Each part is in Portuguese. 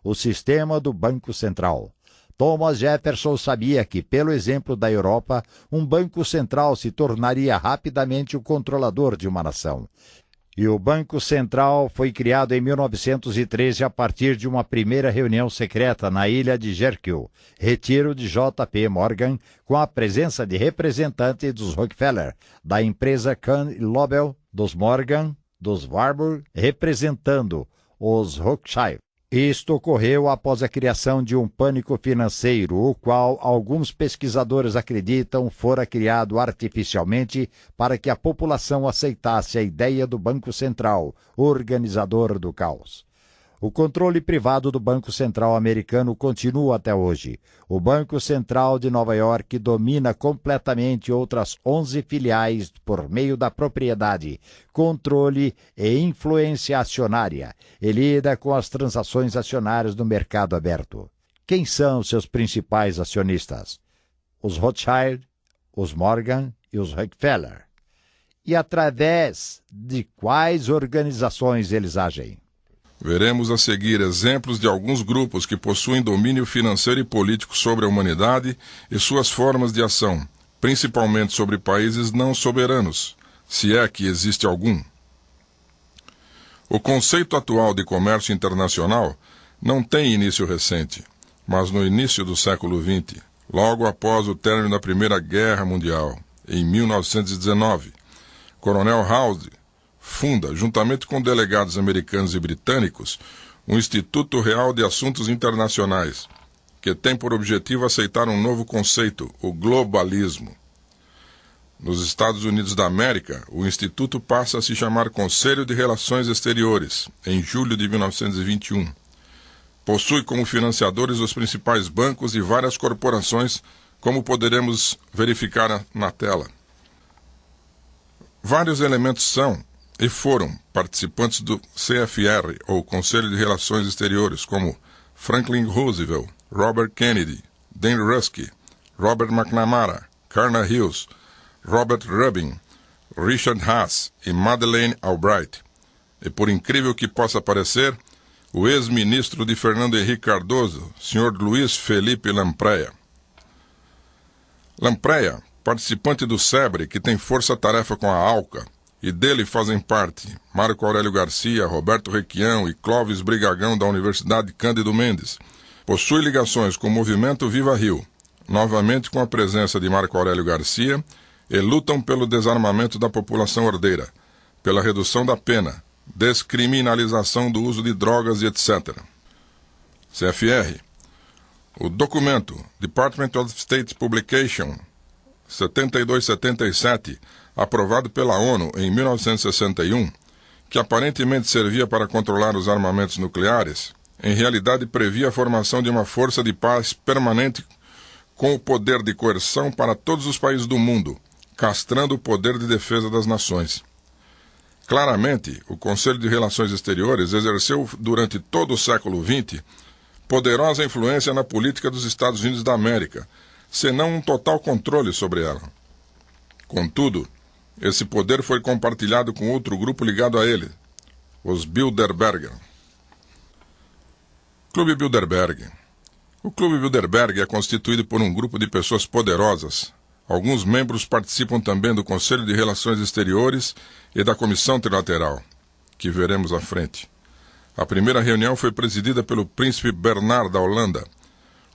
o sistema do Banco Central. Thomas Jefferson sabia que, pelo exemplo da Europa, um banco central se tornaria rapidamente o controlador de uma nação. E o Banco Central foi criado em 1913 a partir de uma primeira reunião secreta na ilha de Jekyll, retiro de J.P. Morgan, com a presença de representantes dos Rockefeller, da empresa Kahn e Lobel, dos Morgan, dos Warburg, representando os Rothschild. Isto ocorreu após a criação de um pânico financeiro, o qual alguns pesquisadores acreditam fora criado artificialmente para que a população aceitasse a ideia do Banco Central, organizador do caos. O controle privado do Banco Central americano continua até hoje. O Banco Central de Nova York domina completamente outras 11 filiais por meio da propriedade, controle e influência acionária, e lida com as transações acionárias no mercado aberto. Quem são seus principais acionistas? Os Rothschild, os Morgan e os Rockefeller. E através de quais organizações eles agem? Veremos a seguir exemplos de alguns grupos que possuem domínio financeiro e político sobre a humanidade e suas formas de ação, principalmente sobre países não soberanos, se é que existe algum. O conceito atual de comércio internacional não tem início recente, mas no início do século XX, logo após o término da Primeira Guerra Mundial, em 1919, Coronel House funda, juntamente com delegados americanos e britânicos, o Instituto Real de Assuntos Internacionais, que tem por objetivo aceitar um novo conceito, o globalismo. Nos Estados Unidos da América, o Instituto passa a se chamar Conselho de Relações Exteriores, em julho de 1921. Possui como financiadores os principais bancos e várias corporações, como poderemos verificar na tela. Vários elementos são e foram participantes do CFR, ou Conselho de Relações Exteriores, como Franklin Roosevelt, Robert Kennedy, Dan Rusk, Robert McNamara, Carter Hughes, Robert Rubin, Richard Haas e Madeleine Albright. E por incrível que possa parecer, o ex-ministro de Fernando Henrique Cardoso, Sr. Luiz Felipe Lampreia. Lampreia, participante do SEBRE, que tem força-tarefa com a ALCA, e dele fazem parte Marco Aurélio Garcia, Roberto Requião e Clóvis Brigagão da Universidade Cândido Mendes. Possui ligações com o movimento Viva Rio, novamente com a presença de Marco Aurélio Garcia, e lutam pelo desarmamento da população ordeira, pela redução da pena, descriminalização do uso de drogas e etc. CFR. O documento Department of State Publication 7277, aprovado pela ONU em 1961, que aparentemente servia para controlar os armamentos nucleares, em realidade previa a formação de uma força de paz permanente com o poder de coerção para todos os países do mundo, castrando o poder de defesa das nações. Claramente, o Conselho de Relações Exteriores exerceu durante todo o século XX poderosa influência na política dos Estados Unidos da América, senão um total controle sobre ela. Contudo, esse poder foi compartilhado com outro grupo ligado a ele, os Bilderberger. Clube Bilderberg. O Clube Bilderberg é constituído por um grupo de pessoas poderosas. Alguns membros participam também do Conselho de Relações Exteriores e da Comissão Trilateral, que veremos à frente. A primeira reunião foi presidida pelo príncipe Bernard da Holanda.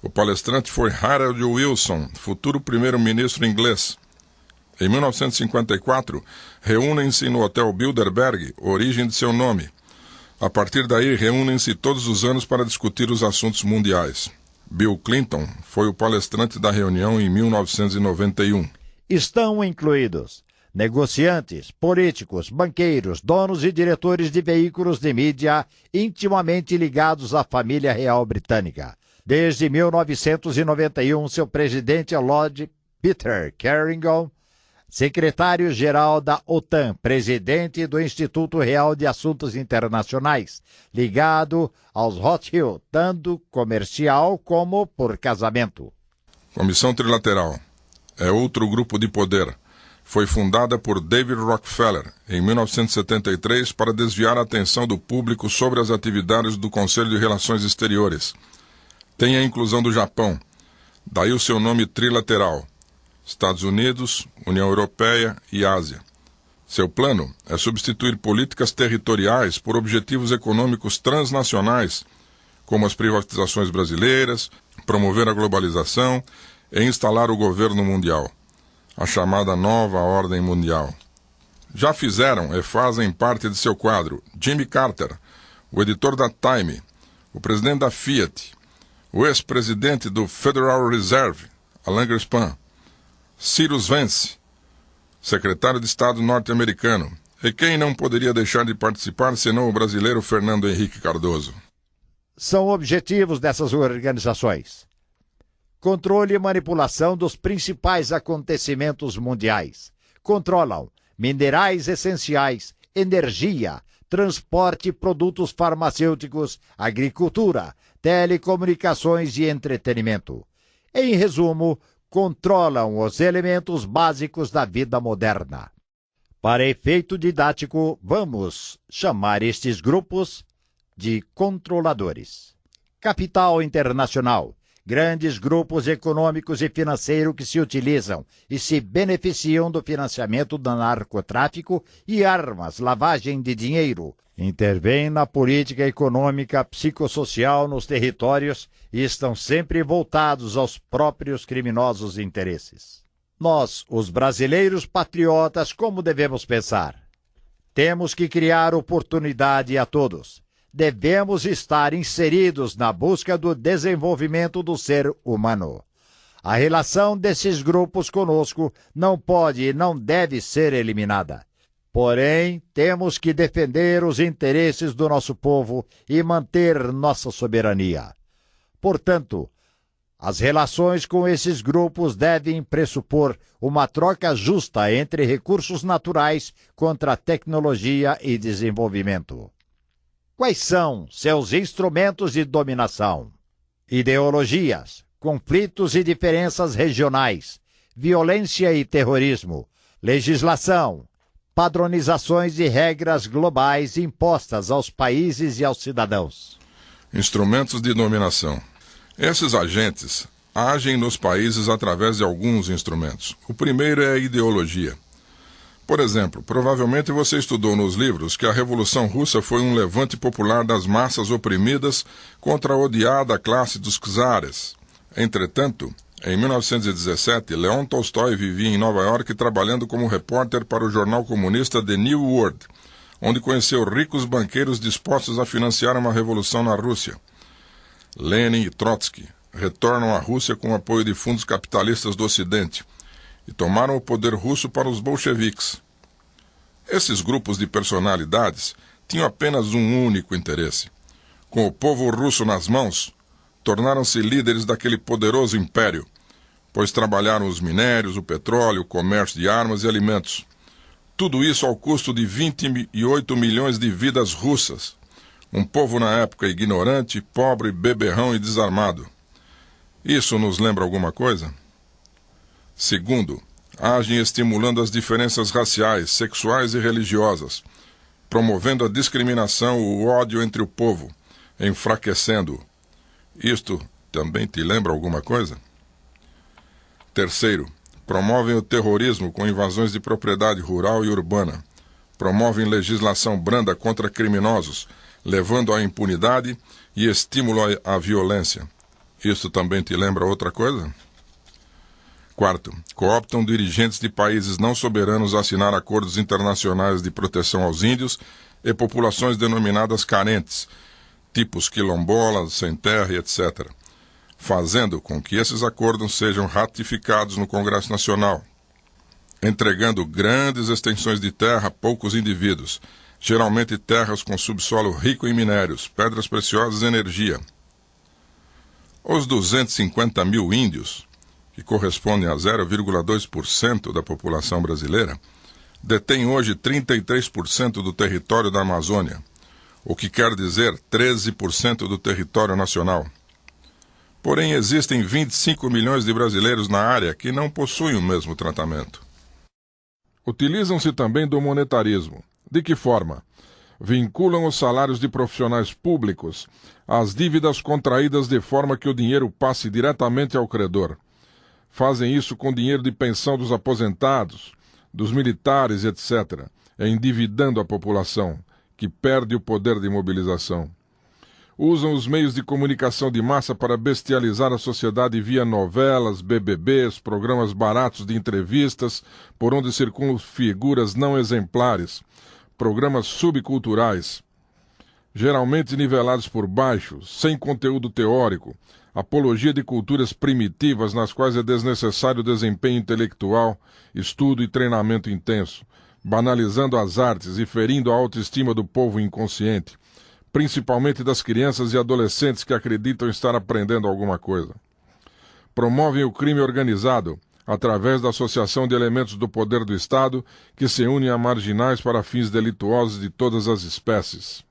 O palestrante foi Harold Wilson, futuro primeiro-ministro inglês. Em 1954, reúnem-se no Hotel Bilderberg, origem de seu nome. A partir daí, reúnem-se todos os anos para discutir os assuntos mundiais. Bill Clinton foi o palestrante da reunião em 1991. Estão incluídos negociantes, políticos, banqueiros, donos e diretores de veículos de mídia intimamente ligados à família real britânica. Desde 1991, seu presidente é Lord Peter Carrington, secretário-geral da OTAN, presidente do Instituto Real de Assuntos Internacionais, ligado aos Rothschild, tanto comercial como por casamento. Comissão Trilateral é outro grupo de poder, Foi fundada por David Rockefeller em 1973 para desviar a atenção do público sobre as atividades do Conselho de Relações Exteriores. Tem a inclusão do Japão, daí o seu nome trilateral: Estados Unidos, União Europeia e Ásia. Seu plano é substituir políticas territoriais por objetivos econômicos transnacionais, como as privatizações brasileiras, promover a globalização e instalar o governo mundial, a chamada Nova Ordem Mundial. Já fizeram e fazem parte de seu quadro Jimmy Carter, o editor da Time, o presidente da Fiat, o ex-presidente do Federal Reserve, Alan Greenspan, Cyrus Vance, secretário de Estado norte-americano, e quem não poderia deixar de participar senão o brasileiro Fernando Henrique Cardoso. São objetivos dessas organizações: controle e manipulação dos principais acontecimentos mundiais. Controlam minerais essenciais, energia, transporte, produtos farmacêuticos, agricultura, telecomunicações e entretenimento. Em resumo, controlam os elementos básicos da vida moderna. Para efeito didático, vamos chamar estes grupos de controladores. Capital internacional: grandes grupos econômicos e financeiros que se utilizam e se beneficiam do financiamento do narcotráfico e armas, lavagem de dinheiro. Intervêm na política econômica, psicossocial nos territórios e estão sempre voltados aos próprios criminosos interesses. Nós, os brasileiros patriotas, como devemos pensar? Temos que criar oportunidade a todos. Devemos estar inseridos na busca do desenvolvimento do ser humano. A relação desses grupos conosco não pode e não deve ser eliminada. Porém, temos que defender os interesses do nosso povo e manter nossa soberania. Portanto, as relações com esses grupos devem pressupor uma troca justa entre recursos naturais contra a tecnologia e desenvolvimento. Quais são seus instrumentos de dominação? Ideologias, conflitos e diferenças regionais, violência e terrorismo, legislação, padronizações e regras globais impostas aos países e aos cidadãos. Instrumentos de dominação. Esses agentes agem nos países através de alguns instrumentos. O primeiro é a ideologia. Por exemplo, provavelmente você estudou nos livros que a Revolução Russa foi um levante popular das massas oprimidas contra a odiada classe dos czares. Entretanto, em 1917, Leon Tolstói vivia em Nova York trabalhando como repórter para o jornal comunista The New World, onde conheceu ricos banqueiros dispostos a financiar uma revolução na Rússia. Lenin e Trotsky retornam à Rússia com o apoio de fundos capitalistas do Ocidente e tomaram o poder russo para os bolcheviques. Esses grupos de personalidades tinham apenas um único interesse: com o povo russo nas mãos, tornaram-se líderes daquele poderoso império, pois trabalharam os minérios, o petróleo, o comércio de armas e alimentos. Tudo isso ao custo de 28 milhões de vidas russas. Um povo na época ignorante, pobre, beberrão e desarmado. Isso nos lembra alguma coisa? Segundo, agem estimulando as diferenças raciais, sexuais e religiosas, promovendo a discriminação e o ódio entre o povo, enfraquecendo-o. Isto também te lembra alguma coisa? Terceiro, promovem o terrorismo com invasões de propriedade rural e urbana. Promovem legislação branda contra criminosos, levando à impunidade e estímulo à violência. Isto também te lembra outra coisa? Quarto, cooptam dirigentes de países não soberanos a assinar acordos internacionais de proteção aos índios e populações denominadas carentes, tipos quilombolas, sem terra e etc., fazendo com que esses acordos sejam ratificados no Congresso Nacional, entregando grandes extensões de terra a poucos indivíduos, geralmente terras com subsolo rico em minérios, pedras preciosas e energia. Os 250 mil índios, que correspondem a 0,2% da população brasileira, detêm hoje 33% do território da Amazônia, o que quer dizer 13% do território nacional. Porém, existem 25 milhões de brasileiros na área que não possuem o mesmo tratamento. Utilizam-se também do monetarismo. De que forma? Vinculam os salários de profissionais públicos às dívidas contraídas de forma que o dinheiro passe diretamente ao credor. Fazem isso com dinheiro de pensão dos aposentados, dos militares, etc., endividando a população, que perde o poder de mobilização. Usam os meios de comunicação de massa para bestializar a sociedade via novelas, BBBs, programas baratos de entrevistas, por onde circulam figuras não exemplares, programas subculturais, geralmente nivelados por baixo, sem conteúdo teórico, apologia de culturas primitivas nas quais é desnecessário desempenho intelectual, estudo e treinamento intenso, banalizando as artes e ferindo a autoestima do povo inconsciente, principalmente das crianças e adolescentes que acreditam estar aprendendo alguma coisa. Promovem o crime organizado, através da associação de elementos do poder do Estado que se unem a marginais para fins delituosos de todas as espécies.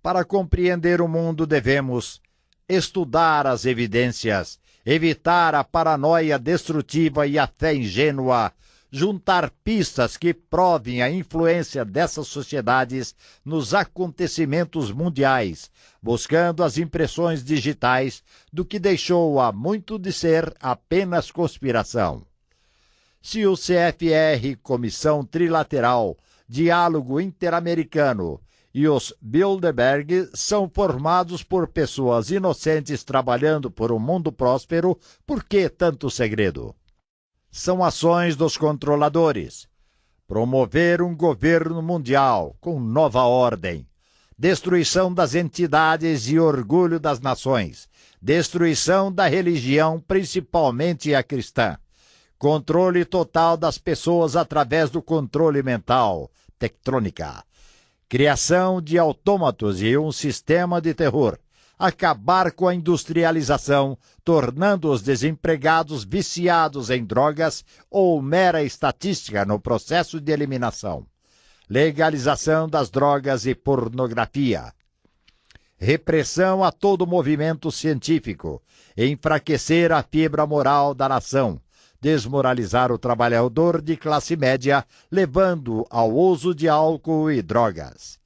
Para compreender o mundo devemos estudar as evidências, evitar a paranoia destrutiva e a fé ingênua, juntar pistas que provem a influência dessas sociedades nos acontecimentos mundiais, buscando as impressões digitais do que deixou há muito de ser apenas conspiração. Se o CFR, Comissão Trilateral, Diálogo Interamericano e os Bilderberg são formados por pessoas inocentes trabalhando por um mundo próspero, por que tanto segredo? São ações dos controladores. Promover um governo mundial com nova ordem. Destruição das entidades e orgulho das nações. Destruição da religião, principalmente a cristã. Controle total das pessoas através do controle mental, tectrônica. Criação de autômatos e um sistema de terror. Acabar com a industrialização, tornando os desempregados viciados em drogas ou mera estatística no processo de eliminação. Legalização das drogas e pornografia. Repressão a todo movimento científico. Enfraquecer a fibra moral da nação. Desmoralizar o trabalhador de classe média, levando ao uso de álcool e drogas.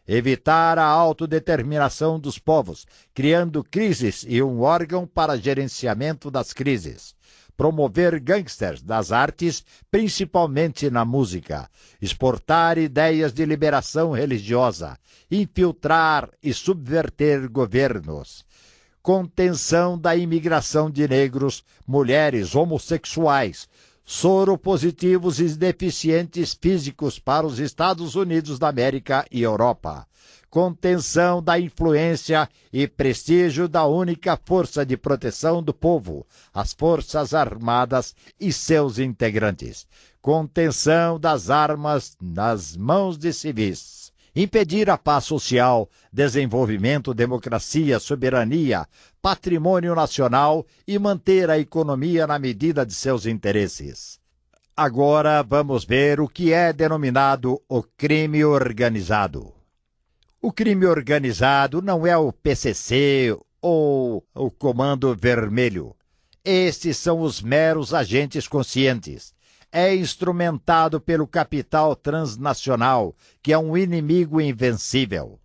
Evitar a autodeterminação dos povos, criando crises e um órgão para gerenciamento das crises. Promover gangsters das artes, principalmente na música. Exportar ideias de liberação religiosa. Infiltrar e subverter governos. Contenção da imigração de negros, mulheres, homossexuais, soropositivos e deficientes físicos para os Estados Unidos da América e Europa. Contenção da influência e prestígio da única força de proteção do povo, as Forças Armadas e seus integrantes. Contenção das armas nas mãos de civis. Impedir a paz social, desenvolvimento, democracia, soberania, patrimônio nacional e manter a economia na medida de seus interesses. Agora vamos ver o que é denominado o crime organizado. O crime organizado não é o PCC ou o Comando Vermelho. Estes são os meros agentes conscientes. É instrumentado pelo capital transnacional, que é um inimigo invencível.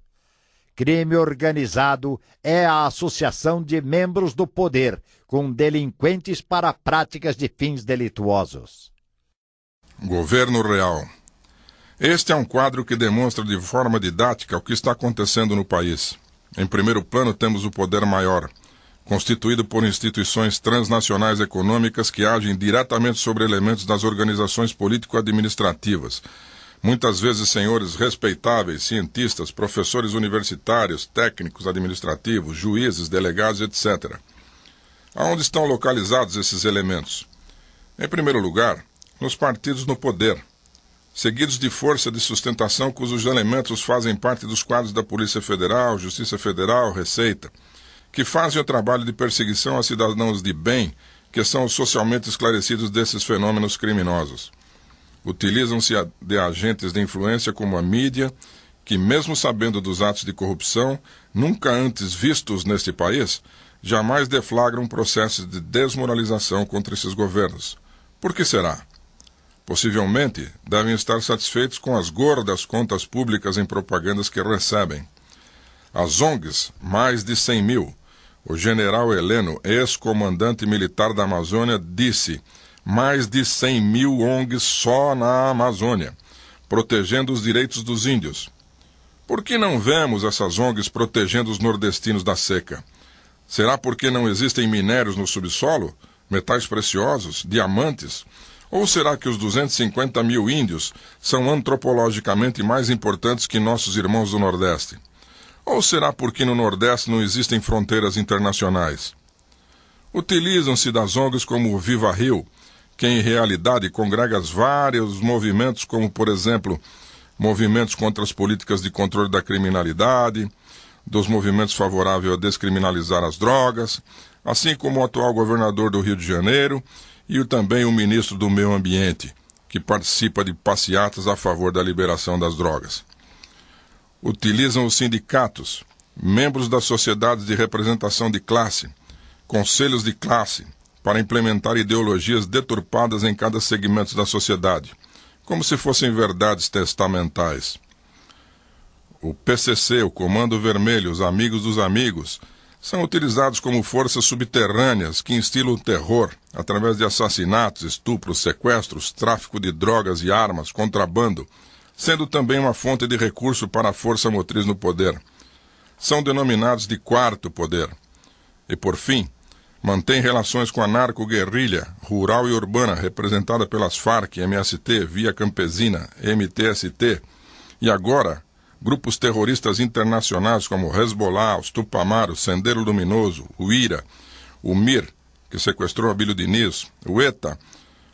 Crime organizado é a associação de membros do poder com delinquentes para práticas de fins delituosos. Governo real. Este é um quadro que demonstra de forma didática o que está acontecendo no país. Em primeiro plano temos o poder maior, constituído por instituições transnacionais econômicas que agem diretamente sobre elementos das organizações político-administrativas, muitas vezes senhores respeitáveis, cientistas, professores universitários, técnicos administrativos, juízes, delegados, etc. Aonde estão localizados esses elementos? Em primeiro lugar, nos partidos no poder, seguidos de força de sustentação cujos elementos fazem parte dos quadros da Polícia Federal, Justiça Federal, Receita, que fazem o trabalho de perseguição a cidadãos de bem, que são os socialmente esclarecidos desses fenômenos criminosos. Utilizam-se de agentes de influência como a mídia, que mesmo sabendo dos atos de corrupção, nunca antes vistos neste país, jamais deflagram processos de desmoralização contra esses governos. Por que será? Possivelmente, devem estar satisfeitos com as gordas contas públicas em propagandas que recebem. As ONGs, mais de 100 mil. O general Heleno, ex-comandante militar da Amazônia, disse: mais de 100 mil ONGs só na Amazônia, protegendo os direitos dos índios. Por que não vemos essas ONGs protegendo os nordestinos da seca? Será porque não existem minérios no subsolo? Metais preciosos? Diamantes? Ou será que os 250 mil índios são antropologicamente mais importantes que nossos irmãos do Nordeste? Ou será porque no Nordeste não existem fronteiras internacionais? Utilizam-se das ONGs como o Viva Rio, que em realidade congrega vários movimentos, como por exemplo, movimentos contra as políticas de controle da criminalidade, dos movimentos favoráveis a descriminalizar as drogas, assim como o atual governador do Rio de Janeiro e também o ministro do Meio Ambiente, que participa de passeatas a favor da liberação das drogas. Utilizam os sindicatos, membros das sociedades de representação de classe, conselhos de classe, para implementar ideologias deturpadas em cada segmento da sociedade, como se fossem verdades testamentais. O PCC, o Comando Vermelho, os Amigos dos Amigos, são utilizados como forças subterrâneas que instilam o terror através de assassinatos, estupros, sequestros, tráfico de drogas e armas, contrabando, sendo também uma fonte de recurso para a força motriz no poder. São denominados de quarto poder. E, por fim, mantém relações com a narco-guerrilha rural e urbana representada pelas FARC, MST, Via Campesina, MTST, e agora grupos terroristas internacionais como o Hezbollah, os Tupamar, o Sendero Luminoso, o IRA, o MIR, que sequestrou Abílio Diniz, o ETA,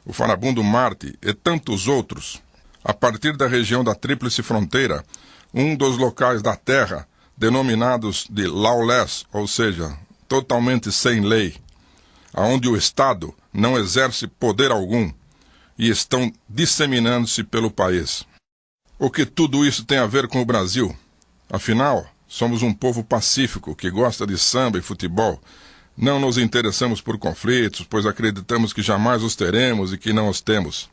o Farabundo Marte e tantos outros, a partir da região da Tríplice Fronteira, um dos locais da Terra denominados de lawless, ou seja, totalmente sem lei, aonde o Estado não exerce poder algum e estão disseminando-se pelo país. O que tudo isso tem a ver com o Brasil? Afinal, somos um povo pacífico que gosta de samba e futebol. Não nos interessamos por conflitos, pois acreditamos que jamais os teremos e que não os temos.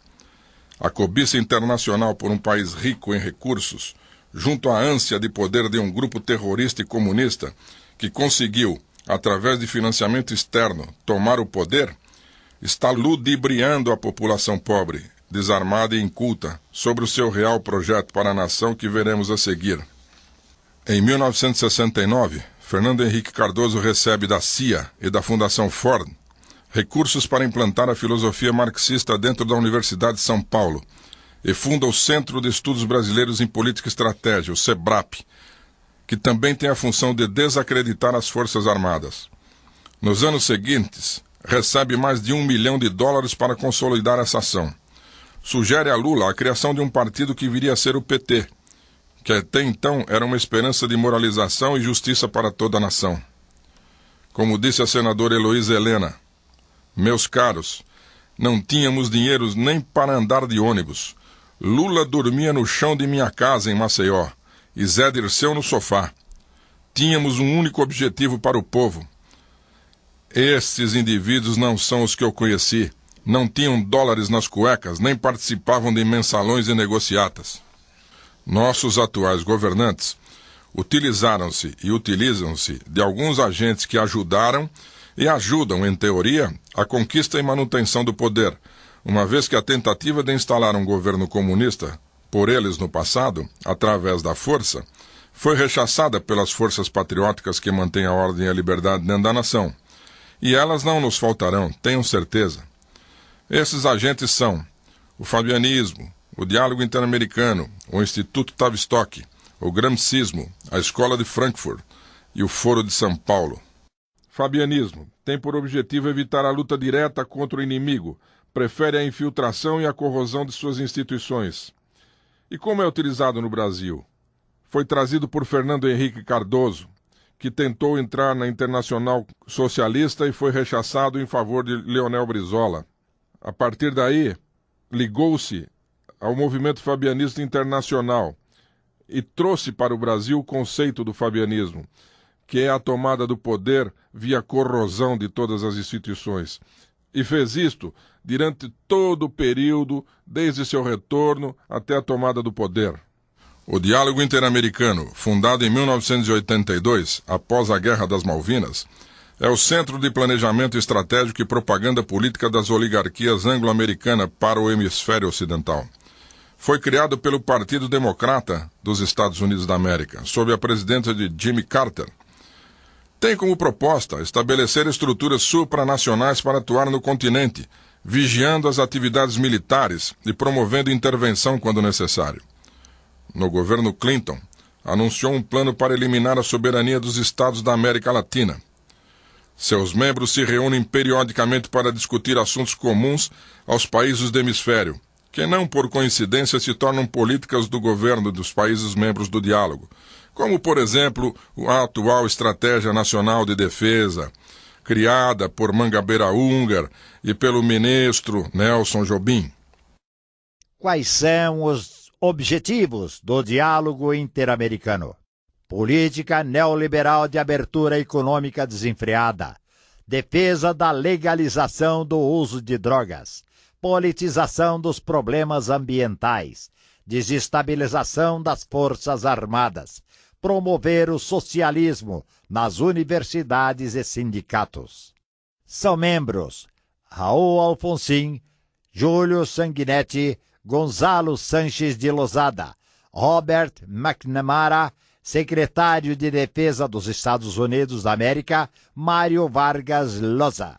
A cobiça internacional por um país rico em recursos, junto à ânsia de poder de um grupo terrorista e comunista que conseguiu, através de financiamento externo, tomar o poder, está ludibriando a população pobre, desarmada e inculta, sobre o seu real projeto para a nação que veremos a seguir. Em 1969, Fernando Henrique Cardoso recebe da CIA e da Fundação Ford recursos para implantar a filosofia marxista dentro da Universidade de São Paulo e funda o Centro de Estudos Brasileiros em Política e Estratégia, o CEBRAP, que também tem a função de desacreditar as Forças Armadas. Nos anos seguintes, recebe mais de $1 milhão para consolidar essa ação. Sugere a Lula a criação de um partido que viria a ser o PT, que até então era uma esperança de moralização e justiça para toda a nação. Como disse a senadora Heloísa Helena, meus caros, não tínhamos dinheiro nem para andar de ônibus. Lula dormia no chão de minha casa em Maceió e Zé Dirceu no sofá. Tínhamos um único objetivo para o povo. Estes indivíduos não são os que eu conheci. Não tinham dólares nas cuecas, nem participavam de mensalões e negociatas. Nossos atuais governantes utilizaram-se e utilizam-se de alguns agentes que ajudaram e ajudam, em teoria, a conquista e manutenção do poder, uma vez que a tentativa de instalar um governo comunista, por eles no passado, através da força, foi rechaçada pelas forças patrióticas que mantêm a ordem e a liberdade dentro da nação. E elas não nos faltarão, tenham certeza. Esses agentes são o fabianismo, o Diálogo Interamericano, o Instituto Tavistock, o Gramscismo, a Escola de Frankfurt e o Foro de São Paulo. Fabianismo tem por objetivo evitar a luta direta contra o inimigo, prefere a infiltração e a corrosão de suas instituições. E como é utilizado no Brasil? Foi trazido por Fernando Henrique Cardoso, que tentou entrar na Internacional Socialista e foi rechaçado em favor de Leonel Brizola. A partir daí, ligou-se ao movimento fabianista internacional e trouxe para o Brasil o conceito do fabianismo, que é a tomada do poder via corrosão de todas as instituições. e fez isto durante todo o período, desde seu retorno até a tomada do poder. O Diálogo Interamericano, fundado em 1982, após a Guerra das Malvinas, é o centro de planejamento estratégico e propaganda política das oligarquias anglo-americanas para o hemisfério ocidental. Foi criado pelo Partido Democrata dos Estados Unidos da América, sob a presidência de Jimmy Carter. Tem como proposta estabelecer estruturas supranacionais para atuar no continente, vigiando as atividades militares e promovendo intervenção quando necessário. No governo Clinton, anunciou um plano para eliminar a soberania dos estados da América Latina. Seus membros se reúnem periodicamente para discutir assuntos comuns aos países do hemisfério, que não por coincidência se tornam políticas do governo dos países membros do diálogo, como, por exemplo, a atual Estratégia Nacional de Defesa, criada por Mangabeira Unger e pelo ministro Nelson Jobim. Quais são os objetivos do diálogo interamericano? Política neoliberal de abertura econômica desenfreada, defesa da legalização do uso de drogas, politização dos problemas ambientais, desestabilização das forças armadas, promover o socialismo nas universidades e sindicatos. São membros Raul Alfonsin, Júlio Sanguinetti, Gonzalo Sanches de Lozada, Robert McNamara, secretário de Defesa dos Estados Unidos da América, Mário Vargas Llosa.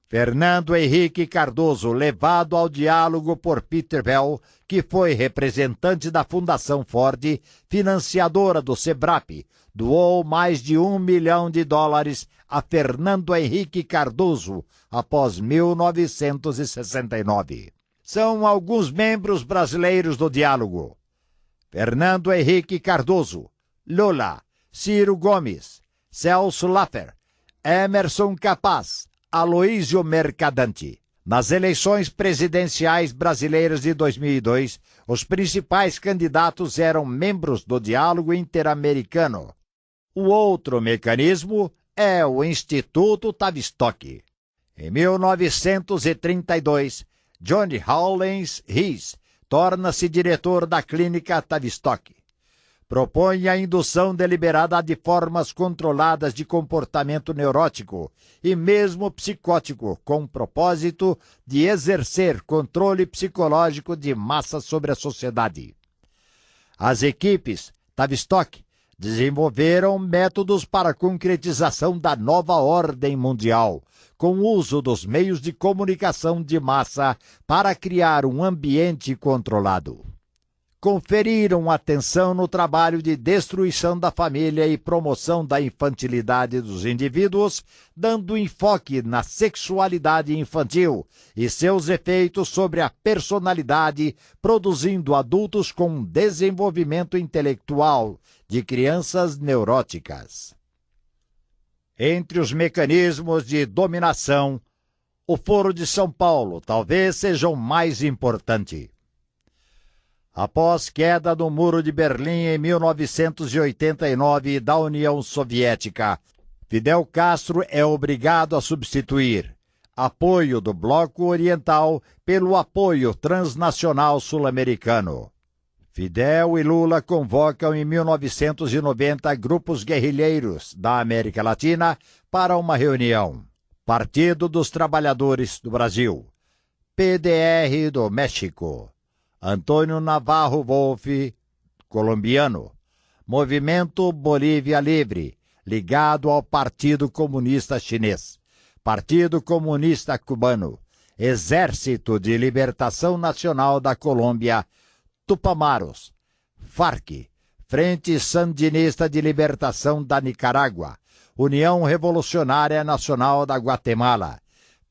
Fernando Henrique Cardoso, levado ao diálogo por Peter Bell, que foi representante da Fundação Ford, financiadora do SEBRAP, doou mais de $1 milhão a Fernando Henrique Cardoso após 1969. São alguns membros brasileiros do diálogo: Fernando Henrique Cardoso, Lula, Ciro Gomes, Celso Laffer, Emerson Capaz, Aloísio Mercadante. Nas eleições presidenciais brasileiras de 2002, os principais candidatos eram membros do Diálogo Interamericano. O outro mecanismo é o Instituto Tavistock. Em 1932, John Howlins Rees torna-se diretor da Clínica Tavistock. Propõe a indução deliberada de formas controladas de comportamento neurótico e mesmo psicótico, com o propósito de exercer controle psicológico de massa sobre a sociedade. As equipes Tavistock desenvolveram métodos para a concretização da nova ordem mundial, com o uso dos meios de comunicação de massa para criar um ambiente controlado. Conferiram atenção no trabalho de destruição da família e promoção da infantilidade dos indivíduos, dando enfoque na sexualidade infantil e seus efeitos sobre a personalidade, produzindo adultos com desenvolvimento intelectual de crianças neuróticas. Entre os mecanismos de dominação, o Foro de São Paulo talvez seja o mais importante. Após queda do Muro de Berlim em 1989 da União Soviética, Fidel Castro é obrigado a substituir apoio do Bloco Oriental pelo apoio transnacional sul-americano. Fidel e Lula convocam em 1990 grupos guerrilheiros da América Latina para uma reunião. Partido dos Trabalhadores do Brasil, PDR do México, Antônio Navarro Wolff, colombiano, Movimento Bolívia Livre, ligado ao Partido Comunista Chinês, Partido Comunista Cubano, Exército de Libertação Nacional da Colômbia, Tupamaros, FARC, Frente Sandinista de Libertação da Nicarágua, União Revolucionária Nacional da Guatemala,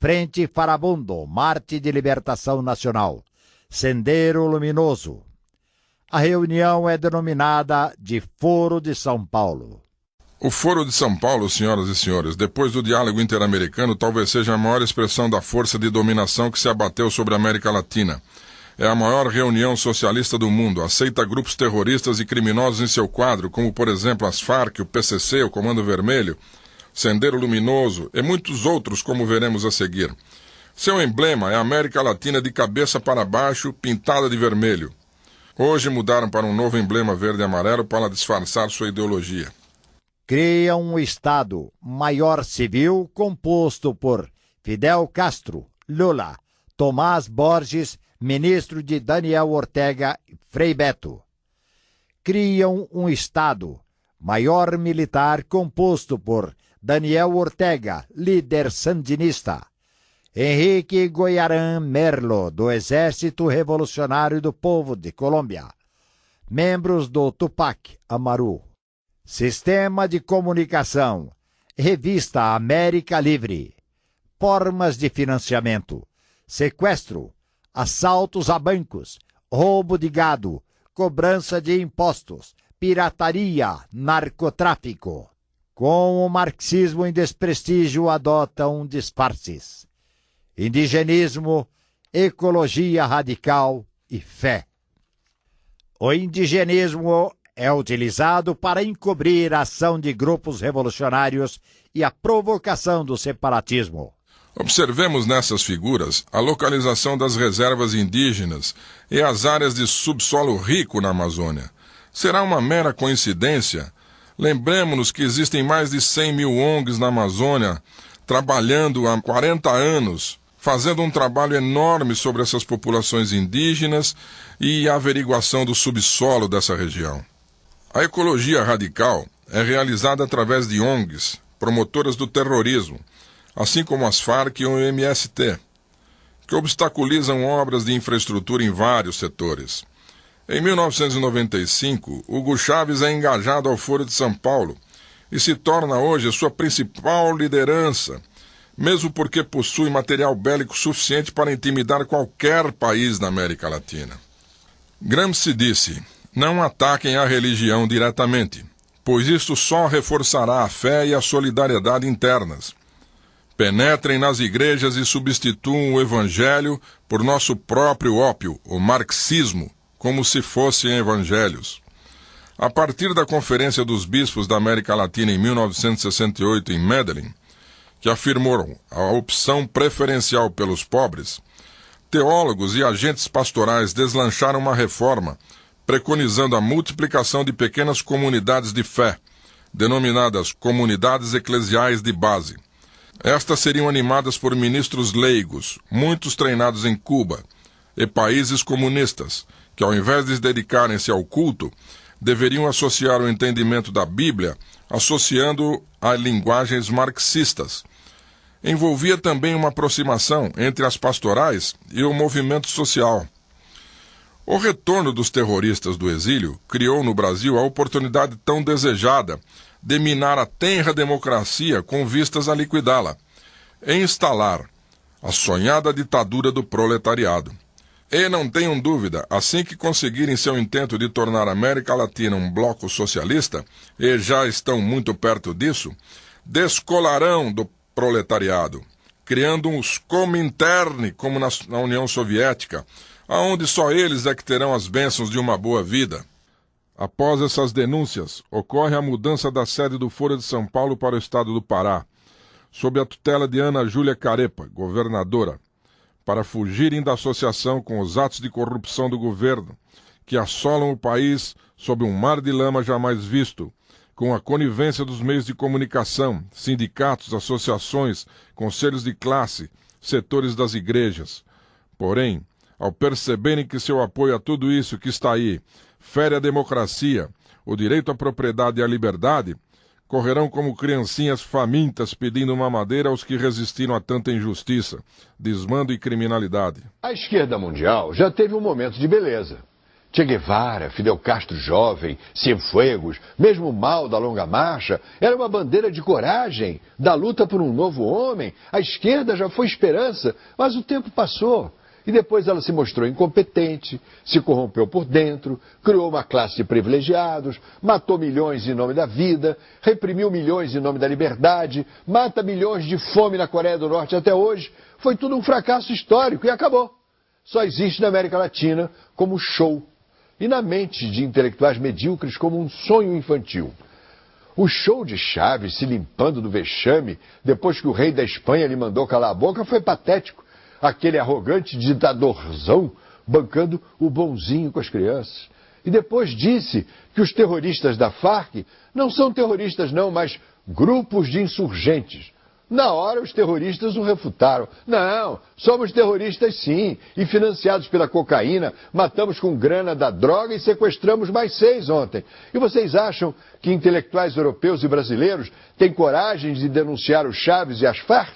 Frente Farabundo, Marte de Libertação Nacional, Sendero Luminoso. A reunião é denominada de Foro de São Paulo. O Foro de São Paulo, senhoras e senhores, depois do diálogo interamericano, talvez seja a maior expressão da força de dominação que se abateu sobre a América Latina. É a maior reunião socialista do mundo, aceita grupos terroristas e criminosos em seu quadro, como, por exemplo, as FARC, o PCC, o Comando Vermelho, Sendero Luminoso e muitos outros, como veremos a seguir. Seu emblema é a América Latina de cabeça para baixo, pintada de vermelho. Hoje mudaram para um novo emblema verde e amarelo para disfarçar sua ideologia. Cria um Estado maior civil composto por Fidel Castro, Lula, Tomás Borges, ministro de Daniel Ortega e Frei Beto. Criam um Estado maior militar composto por Daniel Ortega, líder sandinista, Henrique Goiarán Merlo, do Exército Revolucionário do Povo de Colômbia, membros do Tupac Amaru. Sistema de comunicação, revista América Livre, formas de financiamento, sequestro, assaltos a bancos, roubo de gado, cobrança de impostos, pirataria, narcotráfico. Com o marxismo em desprestígio adotam disfarces. Indigenismo, ecologia radical e fé. O indigenismo é utilizado para encobrir a ação de grupos revolucionários e a provocação do separatismo. Observemos nessas figuras a localização das reservas indígenas e as áreas de subsolo rico na Amazônia. Será uma mera coincidência? Lembremos-nos que existem mais de 100 mil ONGs na Amazônia trabalhando há 40 anos, fazendo um trabalho enorme sobre essas populações indígenas e a averiguação do subsolo dessa região. A ecologia radical é realizada através de ONGs, promotoras do terrorismo, assim como as Farc e o MST, que obstaculizam obras de infraestrutura em vários setores. Em 1995, Hugo Chávez é engajado ao Foro de São Paulo e se torna hoje a sua principal liderança, mesmo porque possui material bélico suficiente para intimidar qualquer país da América Latina. Gramsci disse: não ataquem a religião diretamente, pois isto só reforçará a fé e a solidariedade internas. Penetrem nas igrejas e substituam o evangelho por nosso próprio ópio, o marxismo, como se fossem evangelhos. A partir da Conferência dos Bispos da América Latina em 1968 em Medellín, que afirmou a opção preferencial pelos pobres, teólogos e agentes pastorais deslancharam uma reforma preconizando a multiplicação de pequenas comunidades de fé, denominadas comunidades eclesiais de base. Estas seriam animadas por ministros leigos, muitos treinados em Cuba, e países comunistas, que ao invés de dedicarem-se ao culto, deveriam associar o entendimento da Bíblia, associando a linguagens marxistas. Envolvia também uma aproximação entre as pastorais e o movimento social. O retorno dos terroristas do exílio criou no Brasil a oportunidade tão desejada de minar a tenra democracia com vistas a liquidá-la, e instalar a sonhada ditadura do proletariado. E não tenham dúvida, assim que conseguirem seu intento de tornar a América Latina um bloco socialista, e já estão muito perto disso, descolarão do proletariado, criando uns Comintern, como na União Soviética, aonde só eles é que terão as bênçãos de uma boa vida. Após essas denúncias, ocorre a mudança da sede do Foro de São Paulo para o estado do Pará, sob a tutela de Ana Júlia Carepa, governadora, para fugirem da associação com os atos de corrupção do governo, que assolam o país sob um mar de lama jamais visto, com a conivência dos meios de comunicação, sindicatos, associações, conselhos de classe, setores das igrejas. Porém, ao perceberem que seu apoio a tudo isso que está aí fere a democracia, o direito à propriedade e à liberdade, correrão como criancinhas famintas pedindo mamadeira aos que resistiram a tanta injustiça, desmando e criminalidade. A esquerda mundial já teve um momento de beleza. Che Guevara, Fidel Castro jovem, Cienfuegos, mesmo o Mao da Longa Marcha, era uma bandeira de coragem, da luta por um novo homem. A esquerda já foi esperança, mas o tempo passou. E depois ela se mostrou incompetente, se corrompeu por dentro, criou uma classe de privilegiados, matou milhões em nome da vida, reprimiu milhões em nome da liberdade, mata milhões de fome na Coreia do Norte até hoje. Foi tudo um fracasso histórico e acabou. Só existe na América Latina como show e na mente de intelectuais medíocres como um sonho infantil. O show de Chávez se limpando do vexame depois que o rei da Espanha lhe mandou calar a boca foi patético. aquele arrogante ditadorzão bancando o bonzinho com as crianças. E depois disse que os terroristas da Farc não são terroristas não, mas grupos de insurgentes. Na hora os terroristas o refutaram. Não, somos terroristas sim, e financiados pela cocaína, matamos com grana da droga e sequestramos mais 6 ontem. E vocês acham que intelectuais europeus e brasileiros têm coragem de denunciar os Chaves e as Farc?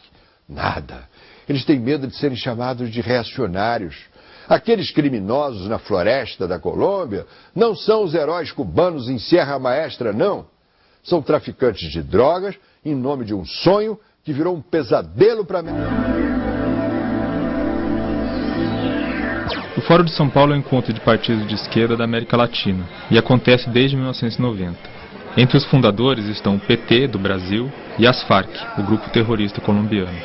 Nada. Eles têm medo de serem chamados de reacionários. Aqueles criminosos na floresta da Colômbia não são os heróis cubanos em Sierra Maestra, não. São traficantes de drogas em nome de um sonho que virou um pesadelo para mim. O Fórum de São Paulo é um encontro de partidos de esquerda da América Latina e acontece desde 1990. Entre os fundadores estão o PT do Brasil e as Farc, o grupo terrorista colombiano.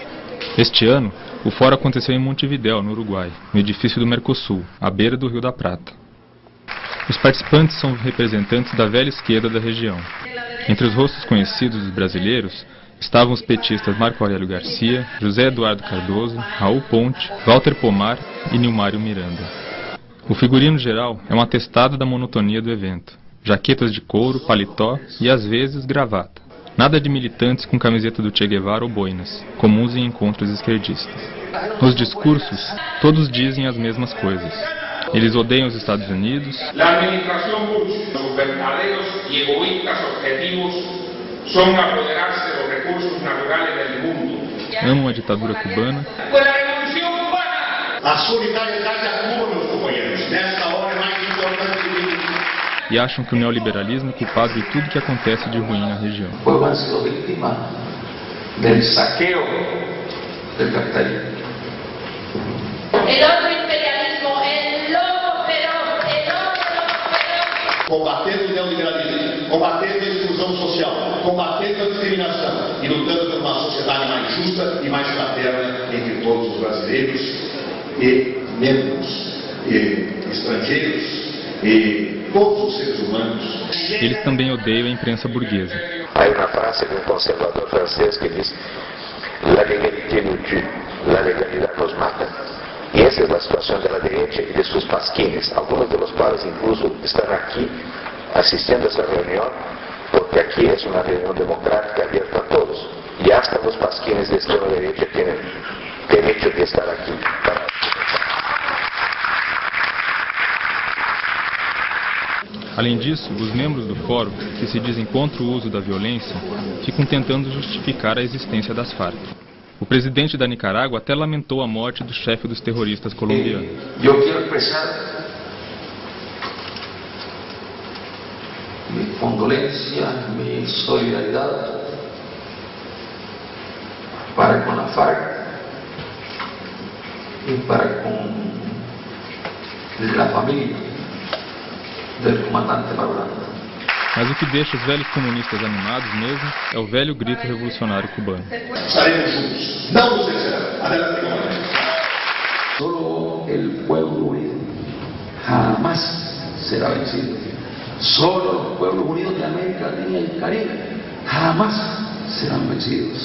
Este ano, o fórum aconteceu em Montevidéu, no Uruguai, no edifício do Mercosul, à beira do Rio da Prata. Os participantes são representantes da velha esquerda da região. Entre os rostos conhecidos dos brasileiros estavam os petistas Marco Aurélio Garcia, José Eduardo Cardoso, Raul Ponte, Walter Pomar e Nilmário Miranda. O figurino geral é um atestado da monotonia do evento. Jaquetas de couro, paletó e às vezes gravata. Nada de militantes com camiseta do Che Guevara ou boinas, comuns em encontros esquerdistas. Nos discursos, todos dizem as mesmas coisas. Eles odeiam os Estados Unidos. La administración Bush, sus verdaderos y egoístas objetivos son apoderarse de los recursos naturales del mundo. Amam a ditadura cubana. Pues la revolución cubana. A solidariedade a Cuba, meus companheiros, nesta hora é mais importante que nunca. E acham que o neoliberalismo é culpado de tudo que acontece de ruim na região. O pueblo ha sido víctima del saqueo del capitalismo. El otro imperialismo, el lobo feroz, el otro feroz. Combatendo o neoliberalismo, combatendo a exclusão social, combatendo a discriminação e lutando por uma sociedade mais justa e mais fraterna entre todos os brasileiros e negros, e estrangeiros, e todos os seres humanos. Eles também odeiam a imprensa burguesa. Há uma frase de um conservador francês que diz: "La légalité nous tue, la legalidad nos mata". E essa é a situação da direita e de seus pasquines, alguns dos quais incluso estão aqui assistindo a essa reunião, porque aqui é uma reunião democrática aberta a todos. E hasta os pasquines de extrema direita têm direito de estar aqui. Além disso, os membros do fórum, que se dizem contra o uso da violência, ficam tentando justificar a existência das Farc. O presidente da Nicarágua até lamentou a morte do chefe dos terroristas colombianos. Eu quero expressar minha condolência, minha solidariedade para com a Farc e para com a família do comandante Marulanda. Mas o que deixa os velhos comunistas animados mesmo é o velho grito revolucionário cubano. Estaremos juntos, não nos vencerão. Adelante, comandante. Solo el pueblo unido jamás será vencido. Solo los pueblos unidos de América Latina y el Caribe jamás serán vencidos.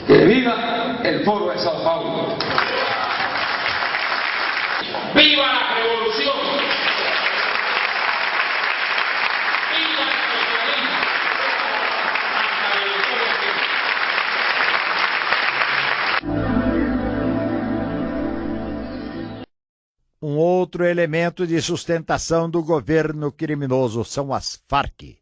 Que viva el Foro de Sao Paulo. ¡Viva la revolución! Um outro elemento de sustentação do governo criminoso são as Farc.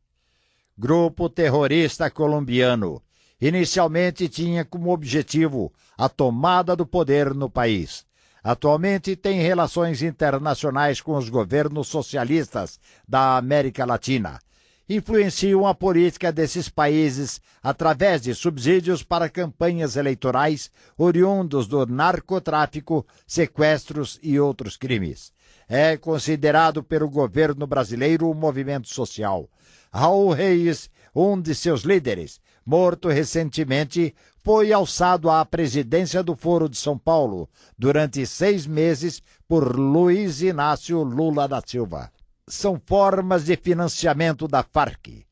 Grupo terrorista colombiano, inicialmente tinha como objetivo a tomada do poder no país. Atualmente tem relações internacionais com os governos socialistas da América Latina. Influenciam a política desses países através de subsídios para campanhas eleitorais oriundos do narcotráfico, sequestros e outros crimes. É considerado pelo governo brasileiro um movimento social. Raul Reis, um de seus líderes, morto recentemente, foi alçado à presidência do Foro de São Paulo durante 6 meses por Luiz Inácio Lula da Silva. São formas de financiamento da Farc.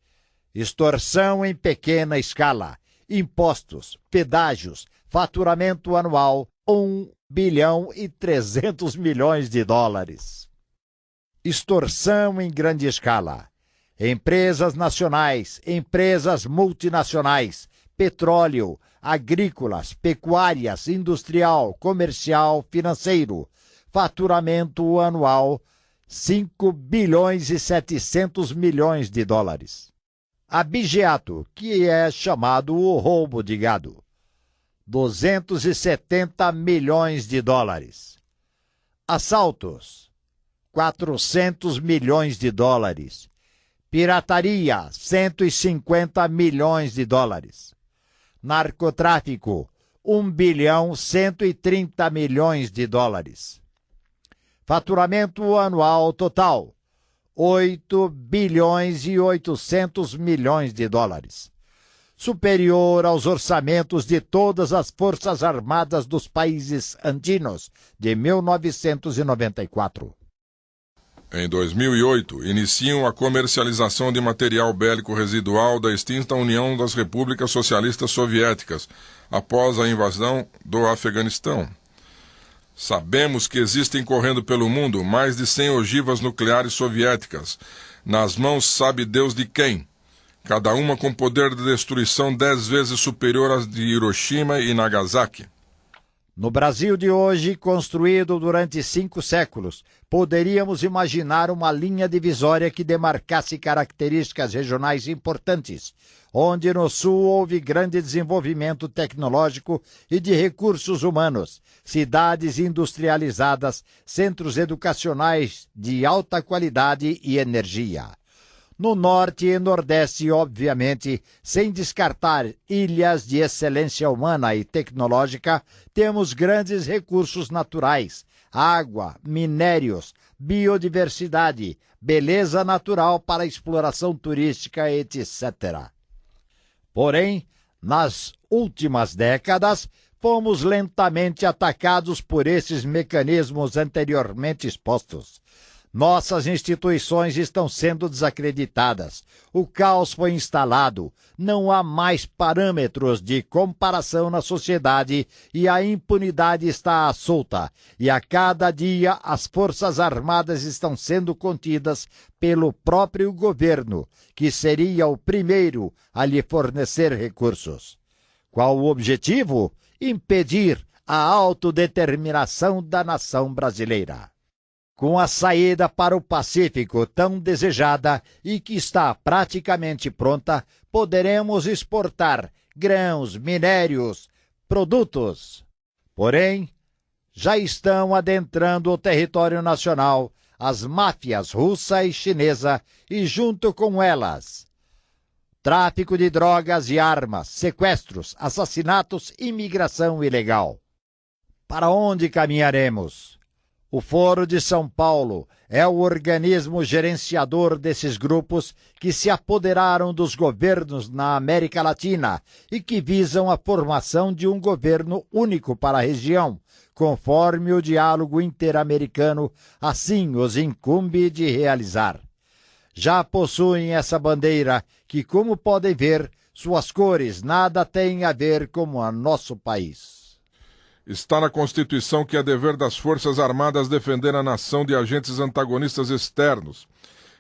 Extorsão em pequena escala, impostos, pedágios, faturamento anual, 1,3 bilhão. Extorsão em grande escala. Empresas nacionais, empresas multinacionais, petróleo, agrícolas, pecuárias, industrial, comercial, financeiro. Faturamento anual, 5,7 bilhões. Abigeato, que é chamado o roubo de gado, 270 milhões de dólares. Assaltos, 400 milhões de dólares. Pirataria, 150 milhões de dólares. Narcotráfico, 1,130 bilhões. Faturamento anual total, 8,8 bilhões. Superior aos orçamentos de todas as Forças Armadas dos países andinos de 1994. Em 2008, iniciam a comercialização de material bélico residual da extinta União das Repúblicas Socialistas Soviéticas, após a invasão do Afeganistão. Sabemos que existem correndo pelo mundo mais de 100 ogivas nucleares soviéticas, nas mãos sabe Deus de quem, cada uma com poder de destruição 10 vezes superior às de Hiroshima e Nagasaki. No Brasil de hoje, construído durante 5 séculos, poderíamos imaginar uma linha divisória que demarcasse características regionais importantes, onde no Sul houve grande desenvolvimento tecnológico e de recursos humanos, cidades industrializadas, centros educacionais de alta qualidade e energia. No Norte e Nordeste, obviamente, sem descartar ilhas de excelência humana e tecnológica, temos grandes recursos naturais, água, minérios, biodiversidade, beleza natural para exploração turística, etc. Porém, nas últimas décadas, fomos lentamente atacados por esses mecanismos anteriormente expostos. Nossas instituições estão sendo desacreditadas. O caos foi instalado. Não há mais parâmetros de comparação na sociedade e a impunidade está à solta. E a cada dia as Forças Armadas estão sendo contidas pelo próprio governo, que seria o primeiro a lhe fornecer recursos. Qual o objetivo? Impedir a autodeterminação da nação brasileira. Com a saída para o Pacífico tão desejada e que está praticamente pronta, poderemos exportar grãos, minérios, produtos. Porém, já estão adentrando o território nacional as máfias russa e chinesa e, junto com elas, tráfico de drogas e armas, sequestros, assassinatos e imigração ilegal. Para onde caminharemos? O Foro de São Paulo é o organismo gerenciador desses grupos que se apoderaram dos governos na América Latina e que visam a formação de um governo único para a região, conforme o diálogo interamericano assim os incumbe de realizar. Já possuem essa bandeira que, como podem ver, suas cores nada têm a ver com o nosso país. Está na Constituição que é dever das Forças Armadas defender a nação de agentes antagonistas externos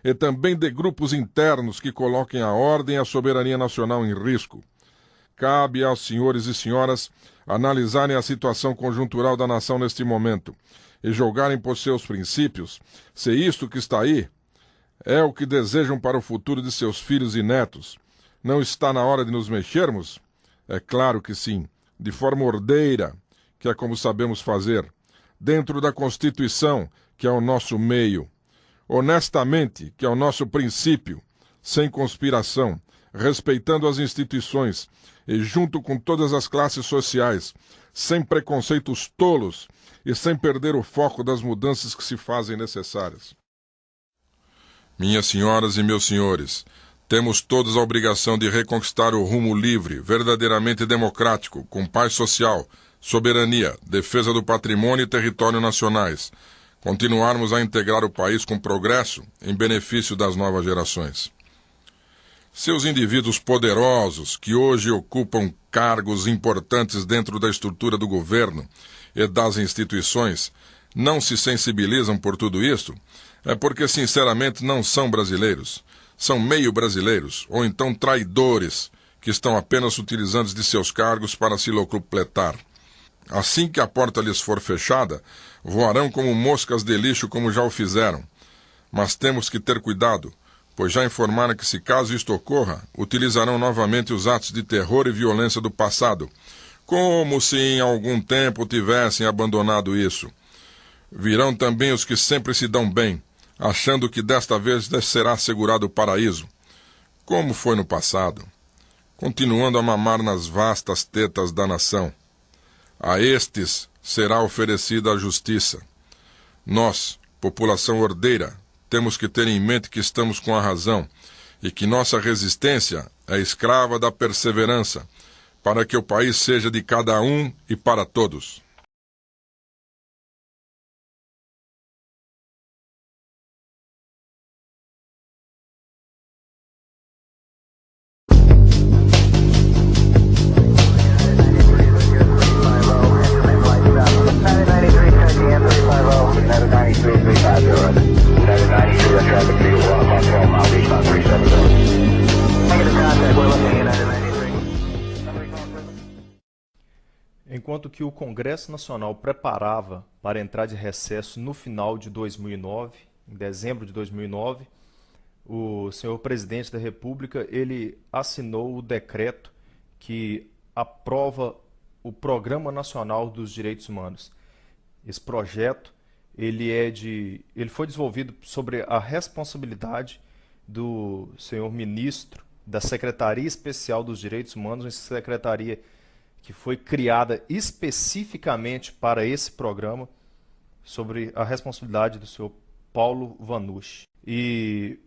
e também de grupos internos que coloquem a ordem e a soberania nacional em risco. Cabe aos senhores e senhoras analisarem a situação conjuntural da nação neste momento e julgarem por seus princípios se isto que está aí é o que desejam para o futuro de seus filhos e netos. Não está na hora de nos mexermos? É claro que sim, de forma ordeira, que é como sabemos fazer, dentro da Constituição, que é o nosso meio, honestamente, que é o nosso princípio, sem conspiração, respeitando as instituições e junto com todas as classes sociais, sem preconceitos tolos e sem perder o foco das mudanças que se fazem necessárias. Minhas senhoras e meus senhores, temos todos a obrigação de reconquistar o rumo livre, verdadeiramente democrático, com paz social, soberania, defesa do patrimônio e território nacionais, continuarmos a integrar o país com progresso em benefício das novas gerações. Seus indivíduos poderosos, que hoje ocupam cargos importantes dentro da estrutura do governo e das instituições, não se sensibilizam por tudo isso, é porque sinceramente não são brasileiros. São meio brasileiros, ou então traidores, que estão apenas utilizando de seus cargos para se locupletar. Assim que a porta lhes for fechada, voarão como moscas de lixo como já o fizeram. Mas temos que ter cuidado, pois já informaram que, se caso isto ocorra, utilizarão novamente os atos de terror e violência do passado, como se em algum tempo tivessem abandonado isso. Virão também os que sempre se dão bem, achando que desta vez será assegurado o paraíso, como foi no passado, continuando a mamar nas vastas tetas da nação. A estes será oferecida a justiça. Nós, população ordeira, temos que ter em mente que estamos com a razão e que nossa resistência é escrava da perseverança, para que o país seja de cada um e para todos. Enquanto que o Congresso Nacional preparava para entrar de recesso no final de 2009, em dezembro de 2009, o senhor presidente da República ele assinou o decreto que aprova o Programa Nacional dos Direitos Humanos. Esse projeto ele foi desenvolvido sobre a responsabilidade do senhor ministro da Secretaria Especial dos Direitos Humanos, uma secretaria que foi criada especificamente para esse programa, sobre a responsabilidade do senhor Paulo Vanucci. E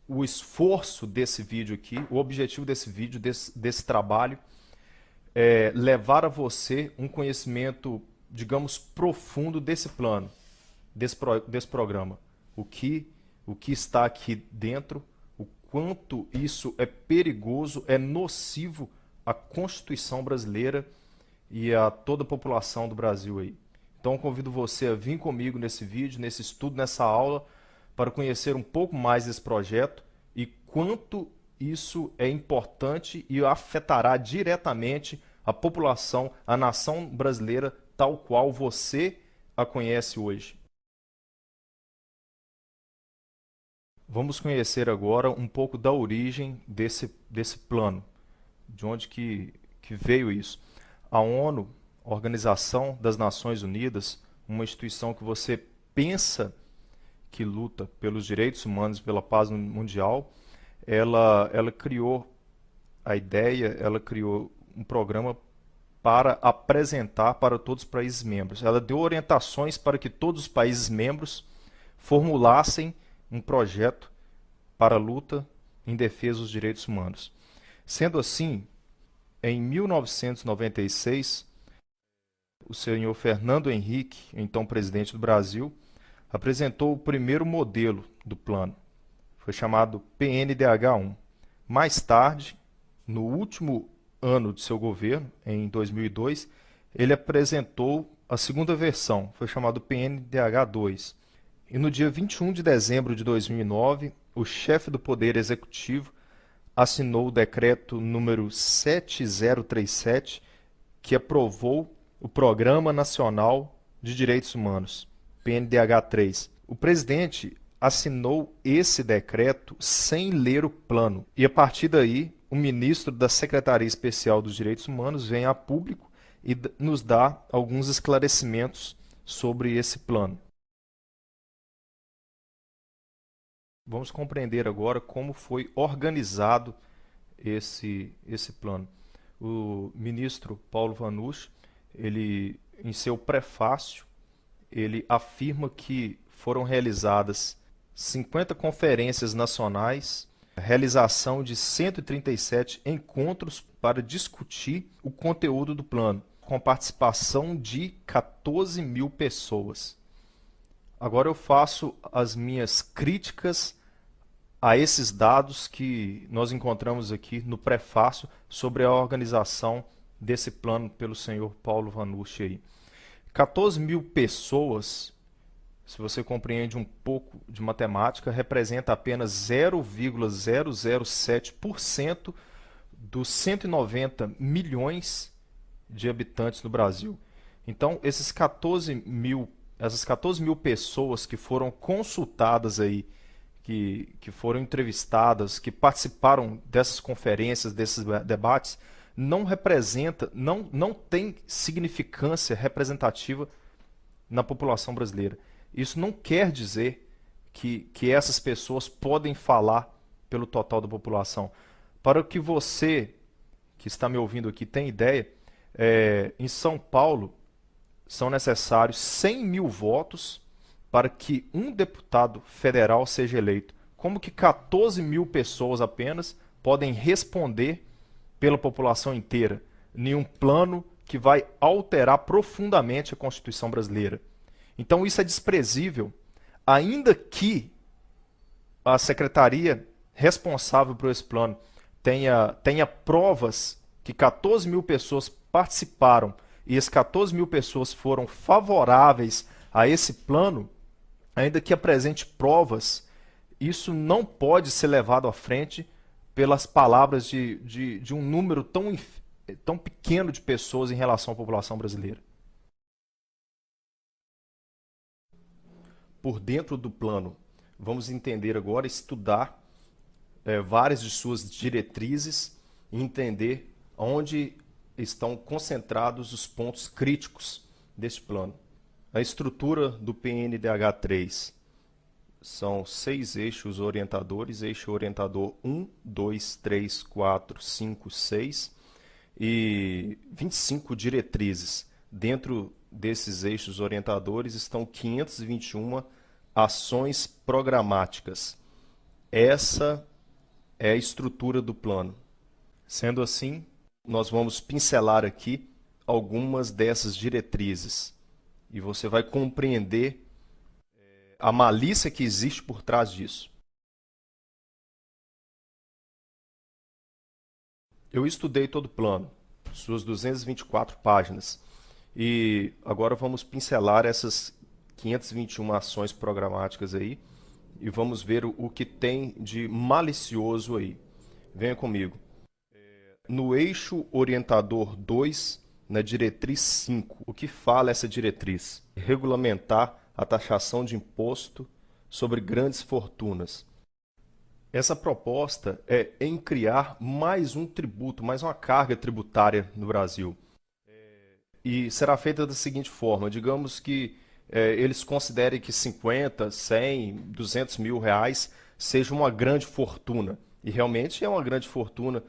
o esforço desse vídeo aqui, o objetivo desse vídeo, desse trabalho, é levar a você um conhecimento, digamos, profundo desse plano, desse programa. O que está aqui dentro, o quanto isso é perigoso, é nocivo à Constituição brasileira e a toda a população do Brasil aí. Então convido você a vir comigo nesse vídeo, nesse estudo, nessa aula, para conhecer um pouco mais desse projeto e quanto isso é importante e afetará diretamente a população, a nação brasileira, tal qual você a conhece hoje. Vamos conhecer agora um pouco da origem desse plano, de onde que veio isso. A ONU, Organização das Nações Unidas, uma instituição que você pensa que luta pelos direitos humanos e pela paz mundial, ela criou a ideia, ela criou um programa para apresentar para todos os países membros. Ela deu orientações para que todos os países membros formulassem um projeto para a luta em defesa dos direitos humanos. Sendo assim, em 1996, o senhor Fernando Henrique, então presidente do Brasil, apresentou o primeiro modelo do plano. Foi chamado PNDH-1. Mais tarde, no último ano de seu governo, em 2002, ele apresentou a segunda versão, foi chamado PNDH-2. E no dia 21 de dezembro de 2009, o chefe do Poder Executivo assinou o decreto número 7037, que aprovou o Programa Nacional de Direitos Humanos, PNDH-3. O presidente assinou esse decreto sem ler o plano. E a partir daí, o ministro da Secretaria Especial dos Direitos Humanos vem a público e nos dá alguns esclarecimentos sobre esse plano. Vamos compreender agora como foi organizado esse plano. O ministro Paulo Vanucci, ele, em seu prefácio, ele afirma que foram realizadas 50 conferências nacionais, realização de 137 encontros para discutir o conteúdo do plano, com participação de 14 mil pessoas. Agora eu faço as minhas críticas a esses dados que nós encontramos aqui no prefácio sobre a organização desse plano pelo senhor Paulo Vanucci aí. 14 mil pessoas, se você compreende um pouco de matemática, representa apenas 0,007% dos 190 milhões de habitantes no Brasil. Então, essas 14 mil pessoas que foram consultadas aí, que foram entrevistadas, que participaram dessas conferências, desses debates, não tem significância representativa na população brasileira. Isso não quer dizer que essas pessoas podem falar pelo total da população. Para que você, que está me ouvindo aqui, tenha ideia, em São Paulo são necessários 100 mil votos para que um deputado federal seja eleito. Como que 14 mil pessoas apenas podem responder pela população inteira em um plano que vai alterar profundamente a Constituição brasileira? Então isso é desprezível, ainda que a secretaria responsável por esse plano tenha provas que 14 mil pessoas participaram e as 14 mil pessoas foram favoráveis a esse plano, ainda que apresente provas, isso não pode ser levado à frente pelas palavras de um número tão pequeno de pessoas em relação à população brasileira. Por dentro do plano, vamos entender agora, estudar várias de suas diretrizes e entender onde estão concentrados os pontos críticos deste plano. A estrutura do PNDH3 são 6 eixos orientadores, eixo orientador 1, 2, 3, 4, 5, 6 e 25 diretrizes. Dentro desses eixos orientadores estão 521 ações programáticas. Essa é a estrutura do plano. Sendo assim, nós vamos pincelar aqui algumas dessas diretrizes e você vai compreender a malícia que existe por trás disso. Eu estudei todo o plano, suas 224 páginas, e agora vamos pincelar essas 521 ações programáticas aí e vamos ver o que tem de malicioso aí. Venha comigo. No eixo orientador 2, na diretriz 5, o que fala essa diretriz? Regulamentar a taxação de imposto sobre grandes fortunas. Essa proposta é em criar mais um tributo, mais uma carga tributária no Brasil. E será feita da seguinte forma, digamos que eles considerem que 50, 100, 200 mil reais seja uma grande fortuna. E realmente é uma grande fortuna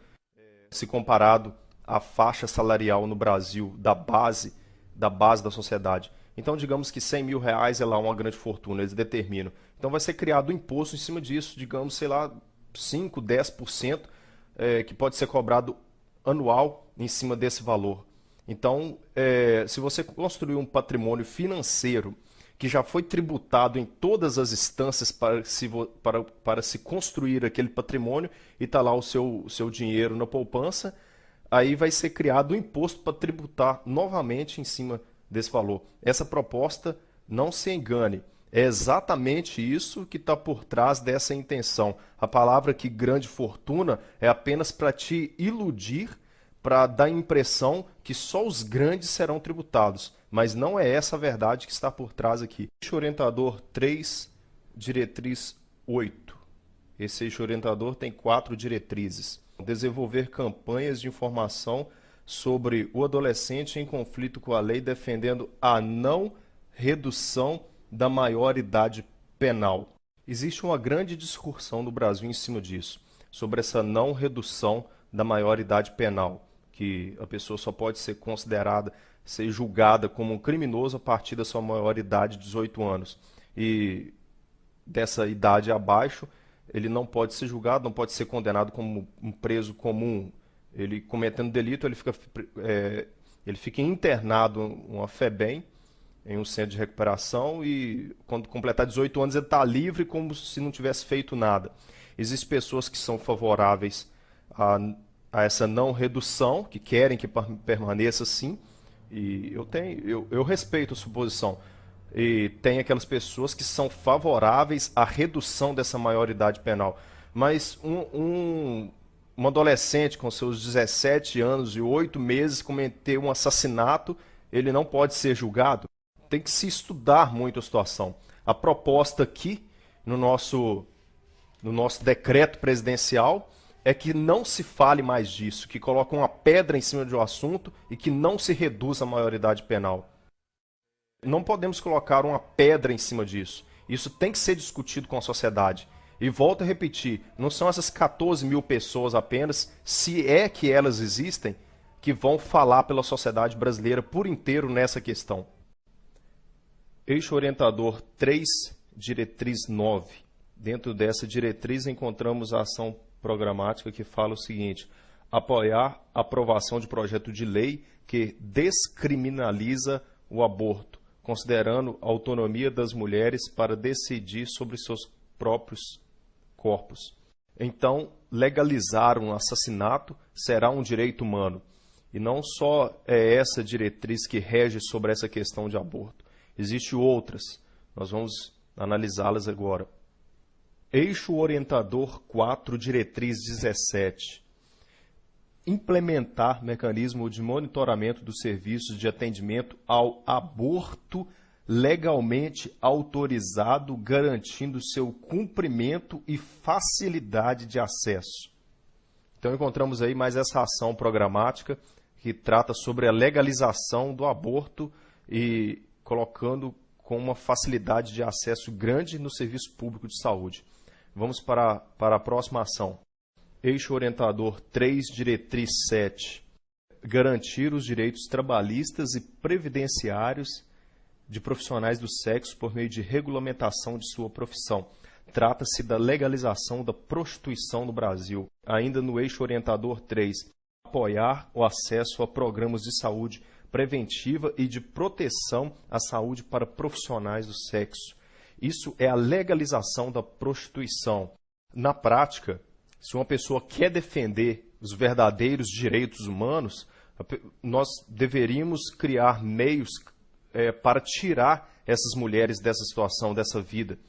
se comparado à faixa salarial no Brasil da base da sociedade. Então, digamos que 100 mil reais é lá uma grande fortuna, eles determinam. Então, vai ser criado um imposto em cima disso, digamos, sei lá, 5, 10%, que pode ser cobrado anual em cima desse valor. Então, se você construir um patrimônio financeiro que já foi tributado em todas as instâncias para se construir aquele patrimônio e está lá o seu dinheiro na poupança, aí vai ser criado um imposto para tributar novamente em cima desse valor. Essa proposta, não se engane, é exatamente isso que está por trás dessa intenção. A palavra que grande fortuna é apenas para te iludir, para dar a impressão que só os grandes serão tributados. Mas não é essa a verdade que está por trás aqui. Eixo orientador 3, diretriz 8. Esse eixo orientador tem 4 diretrizes. Desenvolver campanhas de informação sobre o adolescente em conflito com a lei, defendendo a não redução da maioridade penal. Existe uma grande discussão no Brasil em cima disso, sobre essa não redução da maioridade penal, que a pessoa só pode ser considerada, ser julgada como um criminoso a partir da sua maioridade de 18 anos. E dessa idade abaixo, ele não pode ser julgado, não pode ser condenado como um preso comum. Ele cometendo delito, ele fica internado uma FEBEM, em um centro de recuperação, e quando completar 18 anos ele está livre como se não tivesse feito nada. Existem pessoas que são favoráveis a essa não redução, que querem que permaneça assim, e eu respeito a sua posição. E tem aquelas pessoas que são favoráveis à redução dessa maioridade penal. Mas um adolescente com seus 17 anos e 8 meses cometeu um assassinato, ele não pode ser julgado? Tem que se estudar muito a situação. A proposta aqui, no nosso decreto presidencial, é que não se fale mais disso, que coloque uma pedra em cima do assunto e que não se reduza a maioridade penal. Não podemos colocar uma pedra em cima disso. Isso tem que ser discutido com a sociedade. E volto a repetir, não são essas 14 mil pessoas apenas, se é que elas existem, que vão falar pela sociedade brasileira por inteiro nessa questão. Eixo orientador 3, diretriz 9. Dentro dessa diretriz encontramos a ação programática que fala o seguinte: apoiar a aprovação de projeto de lei que descriminaliza o aborto, considerando a autonomia das mulheres para decidir sobre seus próprios corpos. Então, legalizar um assassinato será um direito humano. E não só é essa diretriz que rege sobre essa questão de aborto. Existem outras. Nós vamos analisá-las agora. Eixo orientador 4, diretriz 17. Implementar mecanismo de monitoramento dos serviços de atendimento ao aborto legalmente autorizado, garantindo seu cumprimento e facilidade de acesso. Então encontramos aí mais essa ação programática que trata sobre a legalização do aborto e colocando com uma facilidade de acesso grande no serviço público de saúde. Vamos para a próxima ação. Eixo orientador 3, diretriz 7. Garantir os direitos trabalhistas e previdenciários de profissionais do sexo por meio de regulamentação de sua profissão. Trata-se da legalização da prostituição no Brasil. Ainda no eixo orientador 3, apoiar o acesso a programas de saúde preventiva e de proteção à saúde para profissionais do sexo. Isso é a legalização da prostituição. Na prática, se uma pessoa quer defender os verdadeiros direitos humanos, nós deveríamos criar meios para tirar essas mulheres dessa situação, dessa vida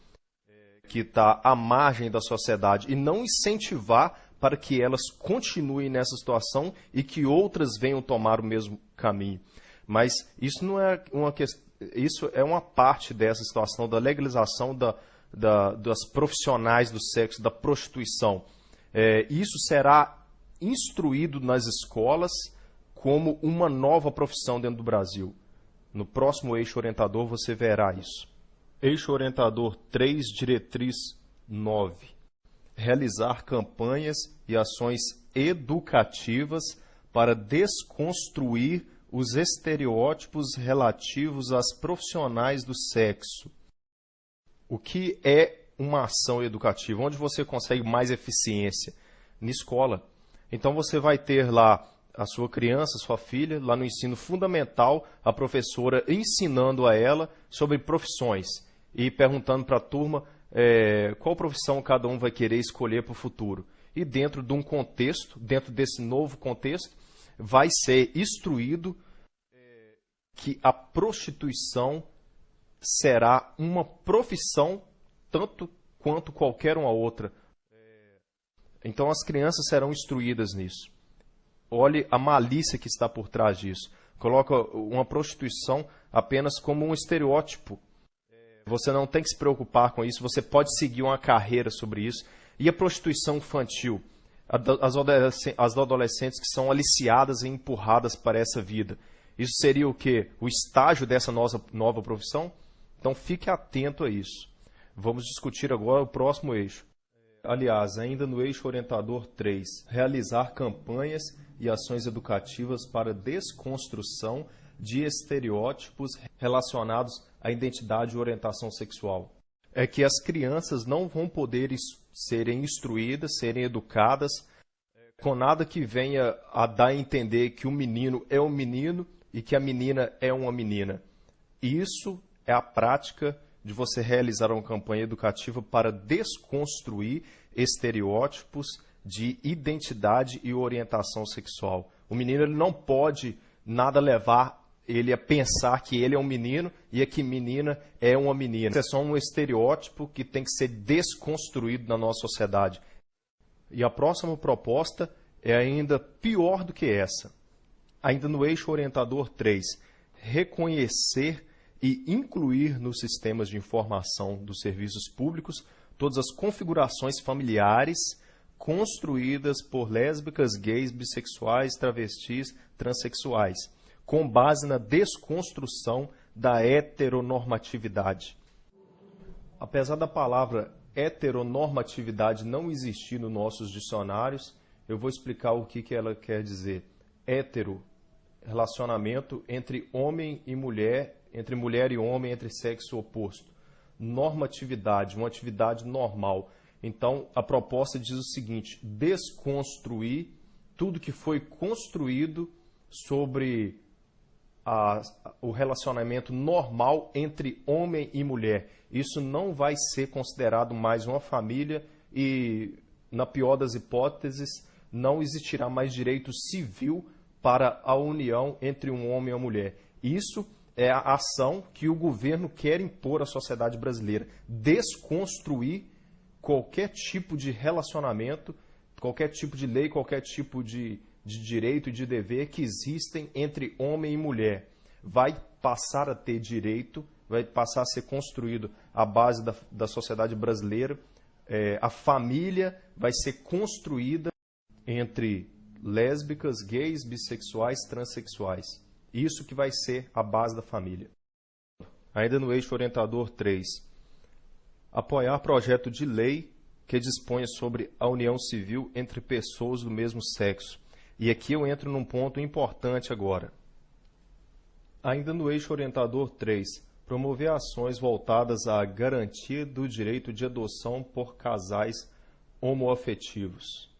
que está à margem da sociedade, e não incentivar para que elas continuem nessa situação e que outras venham tomar o mesmo caminho. Mas isso não é uma questão, isso é uma parte dessa situação da legalização das profissionais do sexo, da prostituição. Isso será instruído nas escolas como uma nova profissão dentro do Brasil. No próximo eixo orientador você verá isso. Eixo orientador 3, diretriz 9. Realizar campanhas e ações educativas para desconstruir os estereótipos relativos às profissionais do sexo. O que é uma ação educativa? Onde você consegue mais eficiência? Na escola. Então você vai ter lá a sua criança, sua filha, lá no ensino fundamental, a professora ensinando a ela sobre profissões e perguntando para a turma qual profissão cada um vai querer escolher para o futuro. E dentro de um contexto, dentro desse novo contexto, vai ser instruído que a prostituição será uma profissão tanto quanto qualquer uma outra. Então as crianças serão instruídas nisso. Olhe a malícia que está por trás disso. Coloca uma prostituição apenas como um estereótipo. Você não tem que se preocupar com isso, você pode seguir uma carreira sobre isso. E a prostituição infantil? As adolescentes que são aliciadas e empurradas para essa vida. Isso seria o quê? O estágio dessa nova profissão? Então fique atento a isso. Vamos discutir agora o próximo eixo. Aliás, ainda no eixo orientador 3, realizar campanhas e ações educativas para desconstrução de estereótipos relacionados à identidade e orientação sexual. É que as crianças não vão poder serem instruídas, serem educadas, com nada que venha a dar a entender que o menino é um menino e que a menina é uma menina. Isso é a prática de você realizar uma campanha educativa para desconstruir estereótipos de identidade e orientação sexual. O menino ele não pode nada levar ele a pensar que ele é um menino e que menina é uma menina. Isso é só um estereótipo que tem que ser desconstruído na nossa sociedade. E a próxima proposta é ainda pior do que essa. Ainda no eixo orientador 3, reconhecer e incluir nos sistemas de informação dos serviços públicos todas as configurações familiares construídas por lésbicas, gays, bissexuais, travestis, transexuais, com base na desconstrução da heteronormatividade. Apesar da palavra heteronormatividade não existir nos nossos dicionários, eu vou explicar o que ela quer dizer. Hétero, relacionamento entre homem e mulher, entre mulher e homem, entre sexo oposto. Normatividade, uma atividade normal. Então, a proposta diz o seguinte: desconstruir tudo que foi construído sobre o relacionamento normal entre homem e mulher. Isso não vai ser considerado mais uma família e, na pior das hipóteses, não existirá mais direito civil para a união entre um homem e uma mulher. Isso é a ação que o governo quer impor à sociedade brasileira. Desconstruir qualquer tipo de relacionamento, qualquer tipo de lei, qualquer tipo de direito e de dever que existem entre homem e mulher. Vai passar a ter direito, vai passar a ser construído à base da sociedade brasileira. A família vai ser construída entre lésbicas, gays, bissexuais, transexuais. Isso que vai ser a base da família. Ainda no eixo orientador 3, apoiar projeto de lei que disponha sobre a união civil entre pessoas do mesmo sexo. E aqui eu entro num ponto importante agora. Ainda no eixo orientador 3, promover ações voltadas à garantia do direito de adoção por casais homoafetivos.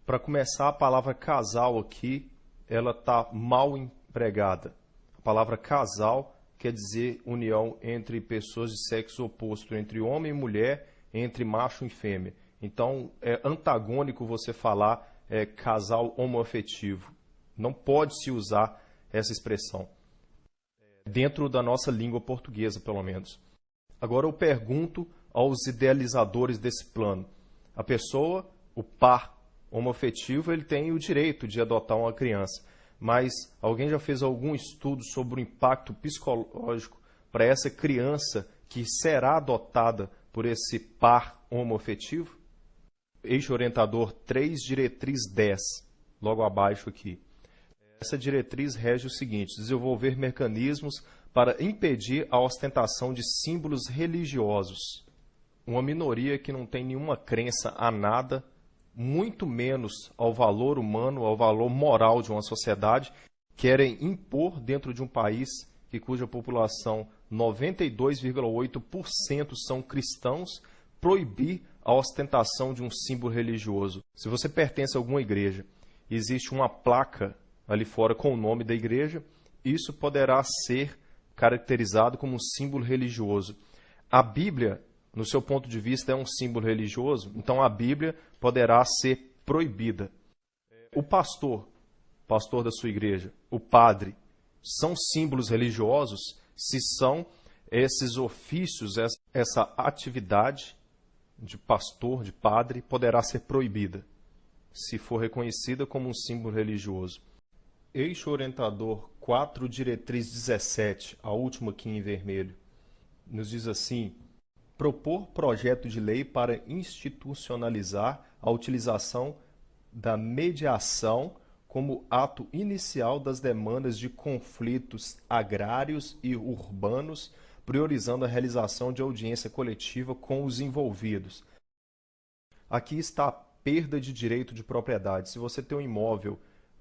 Para começar, a palavra casal aqui, ela está mal empregada. A palavra casal quer dizer união entre pessoas de sexo oposto, entre homem e mulher, entre macho e fêmea. Então, é antagônico você falar casal homoafetivo. Não pode-se usar essa expressão, dentro da nossa língua portuguesa, pelo menos. Agora eu pergunto aos idealizadores desse plano. A pessoa, o par homoafetivo, ele tem o direito de adotar uma criança. Mas alguém já fez algum estudo sobre o impacto psicológico para essa criança que será adotada por esse par homoafetivo? Eixo orientador 3, diretriz 10, logo abaixo aqui. Essa diretriz rege o seguinte: desenvolver mecanismos para impedir a ostentação de símbolos religiosos. Uma minoria que não tem nenhuma crença a nada, muito menos ao valor humano, ao valor moral de uma sociedade, querem impor dentro de um país cuja população 92,8% são cristãos, proibir a ostentação de um símbolo religioso. Se você pertence a alguma igreja, existe uma placa ali fora com o nome da igreja, isso poderá ser caracterizado como um símbolo religioso. A Bíblia, no seu ponto de vista, é um símbolo religioso, então a Bíblia poderá ser proibida. O pastor da sua igreja, o padre, são símbolos religiosos se são esses ofícios, essa atividade de pastor, de padre, poderá ser proibida, se for reconhecida como um símbolo religioso. Eixo orientador 4, diretriz 17, a última aqui em vermelho, nos diz assim: propor projeto de lei para institucionalizar a utilização da mediação como ato inicial das demandas de conflitos agrários e urbanos, priorizando a realização de audiência coletiva com os envolvidos. Aqui está a perda de direito de propriedade. Se você tem um imóvel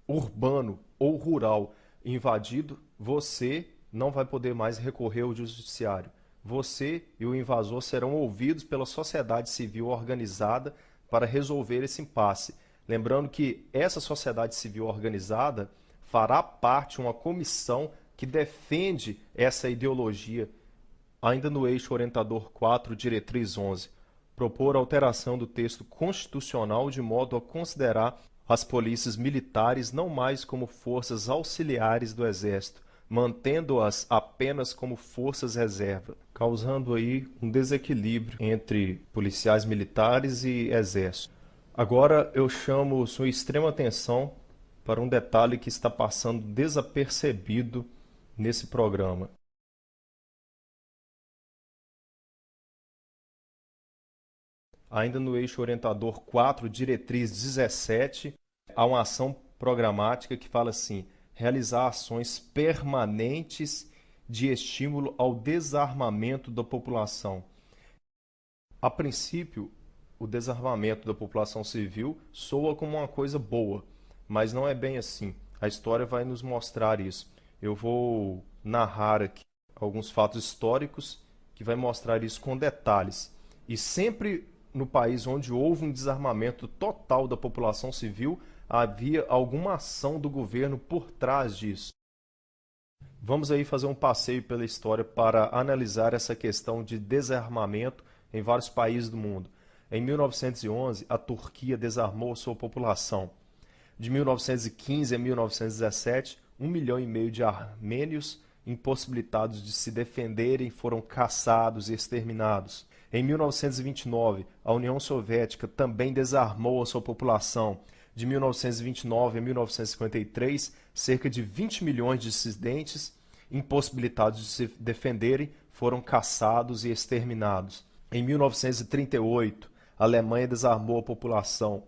urbano ou rural invadido, você não vai poder mais recorrer ao judiciário. Você e o invasor serão ouvidos pela sociedade civil organizada para resolver esse impasse. Lembrando que essa sociedade civil organizada fará parte de uma comissão que defende essa ideologia Ainda no eixo orientador 4, diretriz 11, propor alteração do texto constitucional de modo a considerar as polícias militares não mais como forças auxiliares do Exército, mantendo-as apenas como forças reserva, causando aí um desequilíbrio entre policiais militares e Exército. Agora eu chamo sua extrema atenção para um detalhe que está passando desapercebido nesse programa. Ainda no eixo orientador 4, diretriz 17, há uma ação programática que fala assim: realizar ações permanentes de estímulo ao desarmamento da população. A princípio, o desarmamento da população civil soa como uma coisa boa, mas não é bem assim. A história vai nos mostrar isso. Eu vou narrar aqui alguns fatos históricos que vai mostrar isso com detalhes. E sempre no país onde houve um desarmamento total da população civil, havia alguma ação do governo por trás disso. Vamos aí fazer um passeio pela história para analisar essa questão de desarmamento em vários países do mundo. Em 1911, a Turquia desarmou sua população. De 1915 a 1917, 1,5 milhão de armênios impossibilitados de se defenderem foram caçados e exterminados. Em 1929, a União Soviética também desarmou a sua população. De 1929 a 1953, cerca de 20 milhões de dissidentes impossibilitados de se defenderem foram caçados e exterminados. Em 1938, a Alemanha desarmou a população.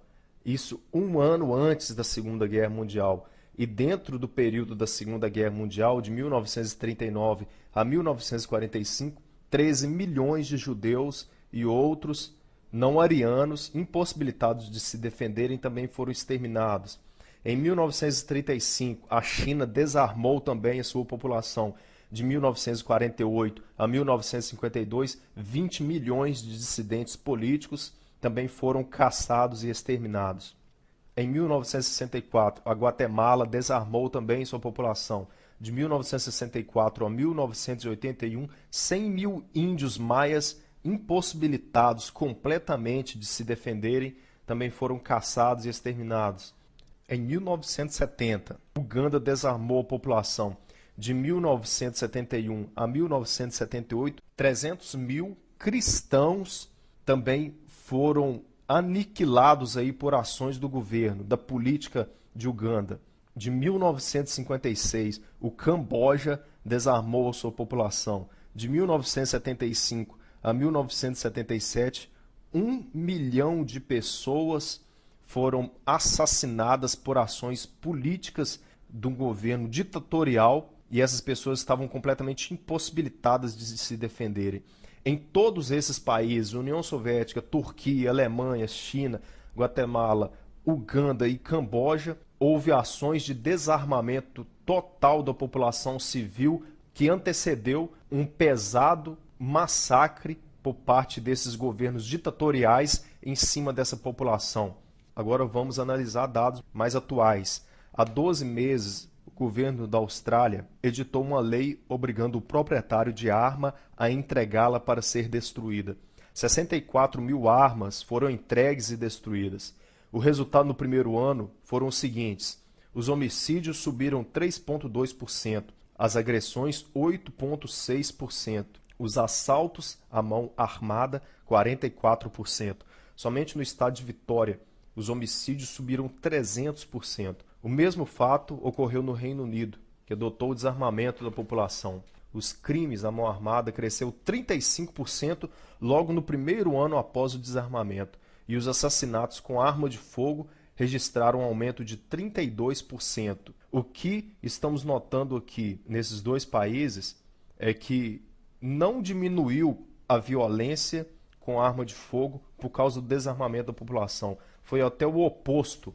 Isso um ano antes da Segunda Guerra Mundial. E dentro do período da Segunda Guerra Mundial, de 1939 a 1945, 13 milhões de judeus e outros não-arianos impossibilitados de se defenderem também foram exterminados. Em 1935, a China desarmou também a sua população. De 1948 a 1952, 20 milhões de dissidentes políticos também foram caçados e exterminados. Em 1964, a Guatemala desarmou também sua população. De 1964 a 1981, 100 mil índios maias impossibilitados completamente de se defenderem também foram caçados e exterminados. Em 1970, Uganda desarmou a população. De 1971 a 1978, 300 mil cristãos também foram aniquilados aí por ações do governo, da política de Uganda. De 1956, o Camboja desarmou a sua população. De 1975 a 1977, 1 milhão de pessoas foram assassinadas por ações políticas do governo ditatorial e essas pessoas estavam completamente impossibilitadas de se defenderem. Em todos esses países, União Soviética, Turquia, Alemanha, China, Guatemala, Uganda e Camboja, houve ações de desarmamento total da população civil que antecedeu um pesado massacre por parte desses governos ditatoriais em cima dessa população. Agora vamos analisar dados mais atuais. Há 12 meses, o governo da Austrália editou uma lei obrigando o proprietário de arma a entregá-la para ser destruída. 64 mil armas foram entregues e destruídas. O resultado no primeiro ano foram os seguintes: os homicídios subiram 3,2%, as agressões 8,6%, os assaltos à mão armada 44%. Somente no estado de Vitória, os homicídios subiram 300%. O mesmo fato ocorreu no Reino Unido, que adotou o desarmamento da população. Os crimes à mão armada cresceu 35% logo no primeiro ano após o desarmamento. E os assassinatos com arma de fogo registraram um aumento de 32%. O que estamos notando aqui nesses dois países é que não diminuiu a violência com arma de fogo por causa do desarmamento da população. Foi até o oposto.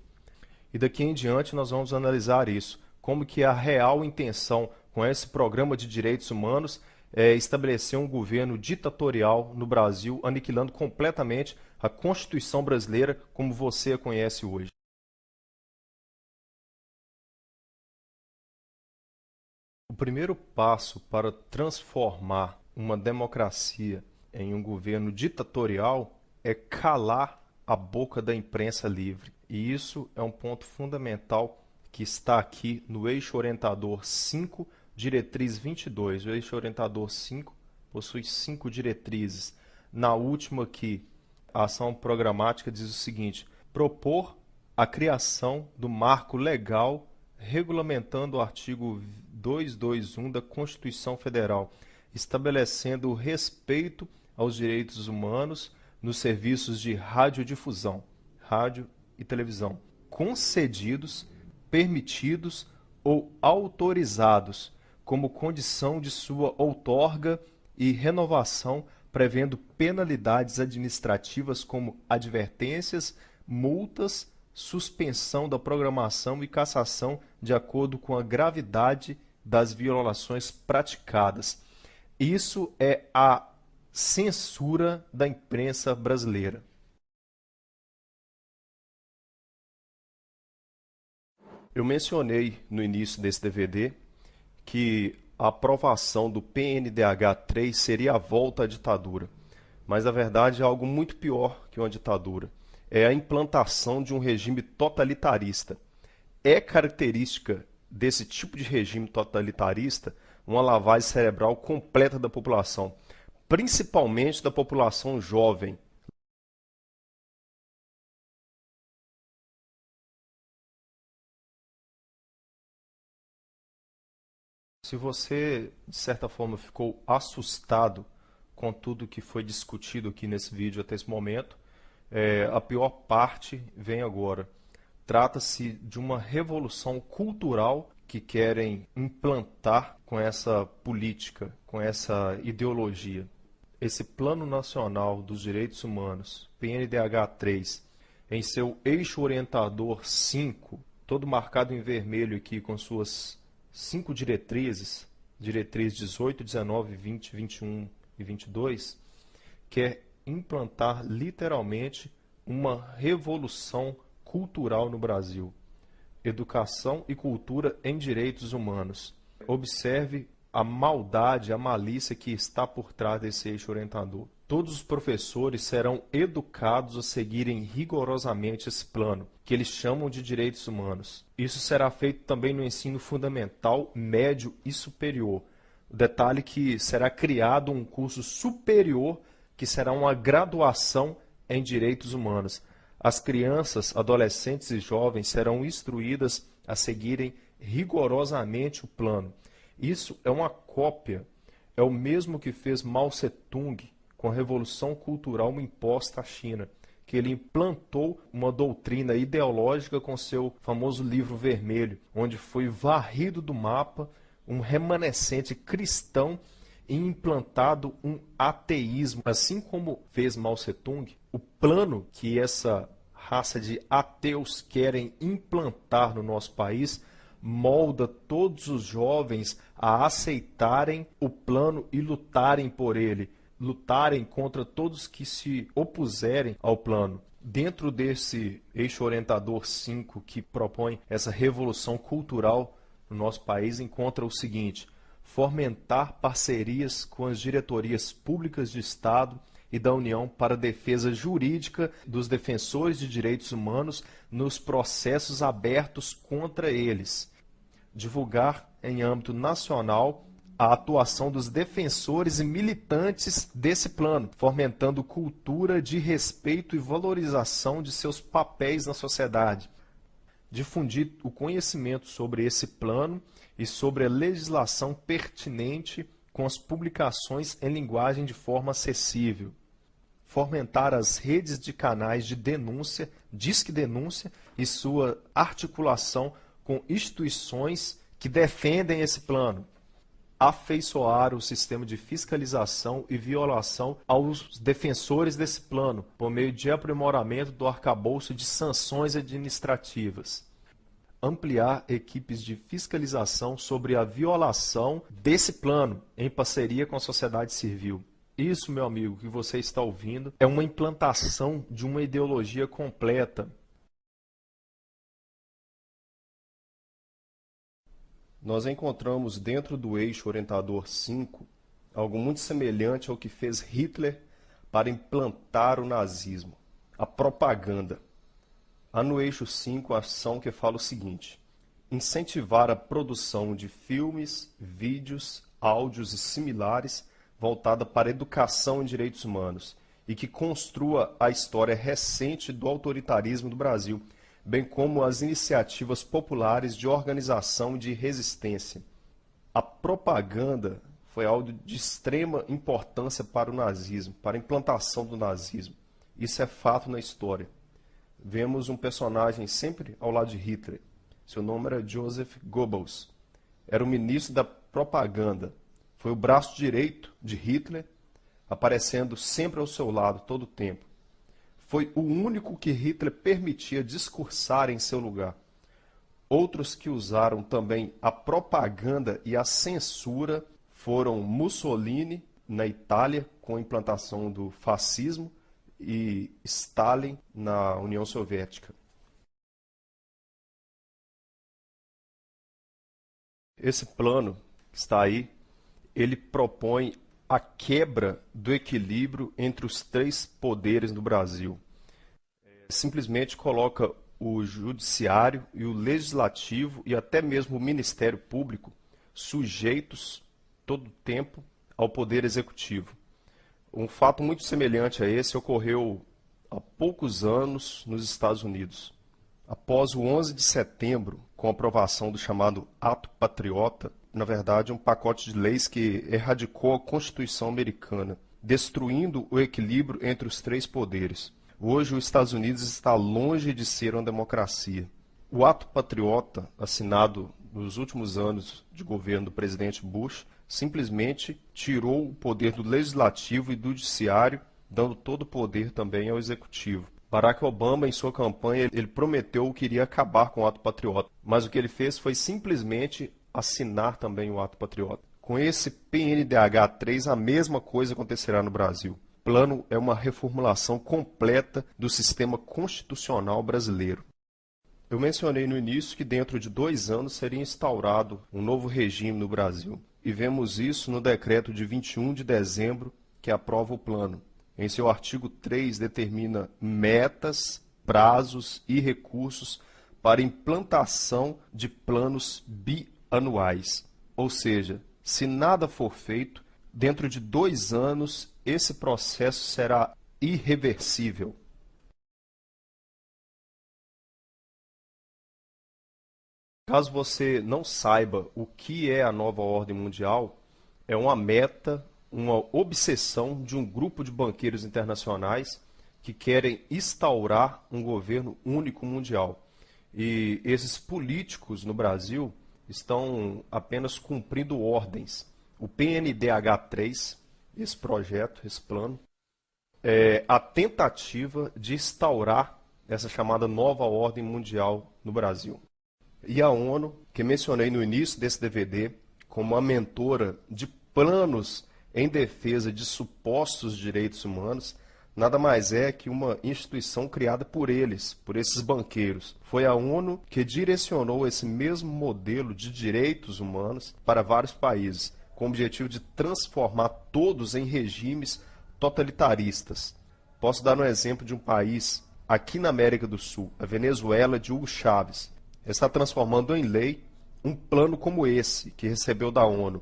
E daqui em diante nós vamos analisar isso. Como que a real intenção com esse programa de direitos humanos é estabelecer um governo ditatorial no Brasil, aniquilando completamente a Constituição brasileira como você a conhece hoje. O primeiro passo para transformar uma democracia em um governo ditatorial é calar a boca da imprensa livre. E isso é um ponto fundamental que está aqui no eixo orientador 5, diretriz 22. O eixo orientador 5 possui 5 diretrizes. Na última aqui, a ação programática diz o seguinte: propor a criação do marco legal regulamentando o artigo 221 da Constituição Federal, estabelecendo o respeito aos direitos humanos nos serviços de radiodifusão, rádio e televisão, concedidos, permitidos ou autorizados, como condição de sua outorga e renovação, prevendo penalidades administrativas como advertências, multas, suspensão da programação e cassação de acordo com a gravidade das violações praticadas. Isso é a censura da imprensa brasileira. Eu mencionei no início desse DVD que a aprovação do PNDH3 seria a volta à ditadura, mas na verdade é algo muito pior que uma ditadura. É a implantação de um regime totalitarista. É característica desse tipo de regime totalitarista uma lavagem cerebral completa da população, principalmente da população jovem. Se você, de certa forma, ficou assustado com tudo que foi discutido aqui nesse vídeo até esse momento, a pior parte vem agora. Trata-se de uma revolução cultural que querem implantar com essa política, com essa ideologia. Esse Plano Nacional dos Direitos Humanos, PNDH3, em seu eixo orientador 5, todo marcado em vermelho aqui com suas 5 diretrizes, diretriz 18, 19, 20, 21 e 22, quer implantar literalmente uma revolução cultural no Brasil. Educação e cultura em direitos humanos. Observe a maldade, a malícia que está por trás desse eixo orientador. Todos os professores serão educados a seguirem rigorosamente esse plano, que eles chamam de direitos humanos. Isso será feito também no ensino fundamental, médio e superior. O detalhe que será criado um curso superior que será uma graduação em direitos humanos. As crianças, adolescentes e jovens serão instruídas a seguirem rigorosamente o plano. Isso é uma cópia, é o mesmo que fez Mao Tse-tung com a Revolução Cultural imposta à China, que ele implantou uma doutrina ideológica com seu famoso livro vermelho, onde foi varrido do mapa um remanescente cristão e implantado um ateísmo. Assim como fez Mao Tse-tung, o plano que essa raça de ateus querem implantar no nosso país molda todos os jovens a aceitarem o plano e lutarem por ele, lutarem contra todos que se opuserem ao plano. Dentro desse eixo orientador 5 que propõe essa revolução cultural no nosso país, encontra o seguinte: fomentar parcerias com as diretorias públicas de Estado e da União para a defesa jurídica dos defensores de direitos humanos nos processos abertos contra eles. Divulgar em âmbito nacional a atuação dos defensores e militantes desse plano, fomentando cultura de respeito e valorização de seus papéis na sociedade. Difundir o conhecimento sobre esse plano e sobre a legislação pertinente com as publicações em linguagem de forma acessível. Fomentar as redes de canais de denúncia, Disque Denúncia, e sua articulação com instituições que defendem esse plano. Afeiçoar o sistema de fiscalização e violação aos defensores desse plano, por meio de aprimoramento do arcabouço de sanções administrativas. Ampliar equipes de fiscalização sobre a violação desse plano, em parceria com a sociedade civil. Isso, meu amigo, que você está ouvindo, é uma implantação de uma ideologia completa. Nós encontramos dentro do eixo orientador 5 algo muito semelhante ao que fez Hitler para implantar o nazismo, a propaganda. Há no eixo 5 a ação que fala o seguinte: incentivar a produção de filmes, vídeos, áudios e similares voltada para a educação em direitos humanos e que construa a história recente do autoritarismo do Brasil, bem como as iniciativas populares de organização e de resistência. A propaganda foi algo de extrema importância para o nazismo, para a implantação do nazismo. Isso é fato na história. Vemos um personagem sempre ao lado de Hitler. Seu nome era Joseph Goebbels. Era o ministro da propaganda. Foi o braço direito de Hitler, aparecendo sempre ao seu lado todo o tempo. Foi o único que Hitler permitia discursar em seu lugar. Outros que usaram também a propaganda e a censura foram Mussolini, na Itália, com a implantação do fascismo, e Stalin, na União Soviética. Esse plano que está aí, ele propõe a quebra do equilíbrio entre os três poderes do Brasil. Simplesmente coloca o judiciário e o legislativo e até mesmo o Ministério Público sujeitos todo o tempo ao poder executivo. Um fato muito semelhante a esse ocorreu há poucos anos nos Estados Unidos. Após o 11 de setembro, com a aprovação do chamado Ato Patriota, na verdade um pacote de leis que erradicou a Constituição americana, destruindo o equilíbrio entre os três poderes. Hoje os Estados Unidos está longe de ser uma democracia. O Ato Patriota, assinado nos últimos anos de governo do presidente Bush, simplesmente tirou o poder do legislativo e do judiciário, dando todo o poder também ao executivo. Barack Obama, em sua campanha, ele prometeu que iria acabar com o Ato Patriota, mas o que ele fez foi simplesmente assinar também o Ato Patriota. Com esse PNDH3, a mesma coisa acontecerá no Brasil. O plano é uma reformulação completa do sistema constitucional brasileiro. Eu mencionei no início que dentro de 2 anos seria instaurado um novo regime no Brasil. E vemos isso no decreto de 21 de dezembro, que aprova o plano. Em seu artigo 3, determina metas, prazos e recursos para implantação de planos bianuais. Ou seja, se nada for feito, dentro de 2 anos, esse processo será irreversível. Caso você não saiba o que é a nova ordem mundial, é uma meta, uma obsessão de um grupo de banqueiros internacionais que querem instaurar um governo único mundial. E esses políticos no Brasil estão apenas cumprindo ordens. O PNDH3, esse projeto, esse plano, é a tentativa de instaurar essa chamada nova ordem mundial no Brasil. E a ONU, que mencionei no início desse DVD, como a mentora de planos em defesa de supostos direitos humanos, nada mais é que uma instituição criada por eles, por esses banqueiros. Foi a ONU que direcionou esse mesmo modelo de direitos humanos para vários países, com o objetivo de transformar todos em regimes totalitaristas. Posso dar um exemplo de um país aqui na América do Sul, a Venezuela de Hugo Chávez. Está transformando em lei um plano como esse, que recebeu da ONU,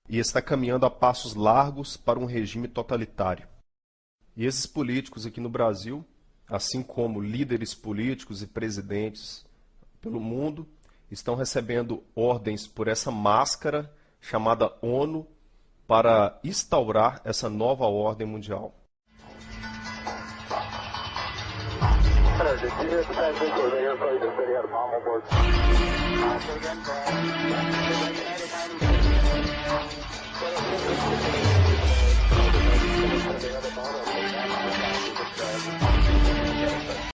e está caminhando a passos largos para um regime totalitário. E esses políticos aqui no Brasil, assim como líderes políticos e presidentes pelo mundo, estão recebendo ordens por essa máscara chamada ONU para instaurar essa nova ordem mundial.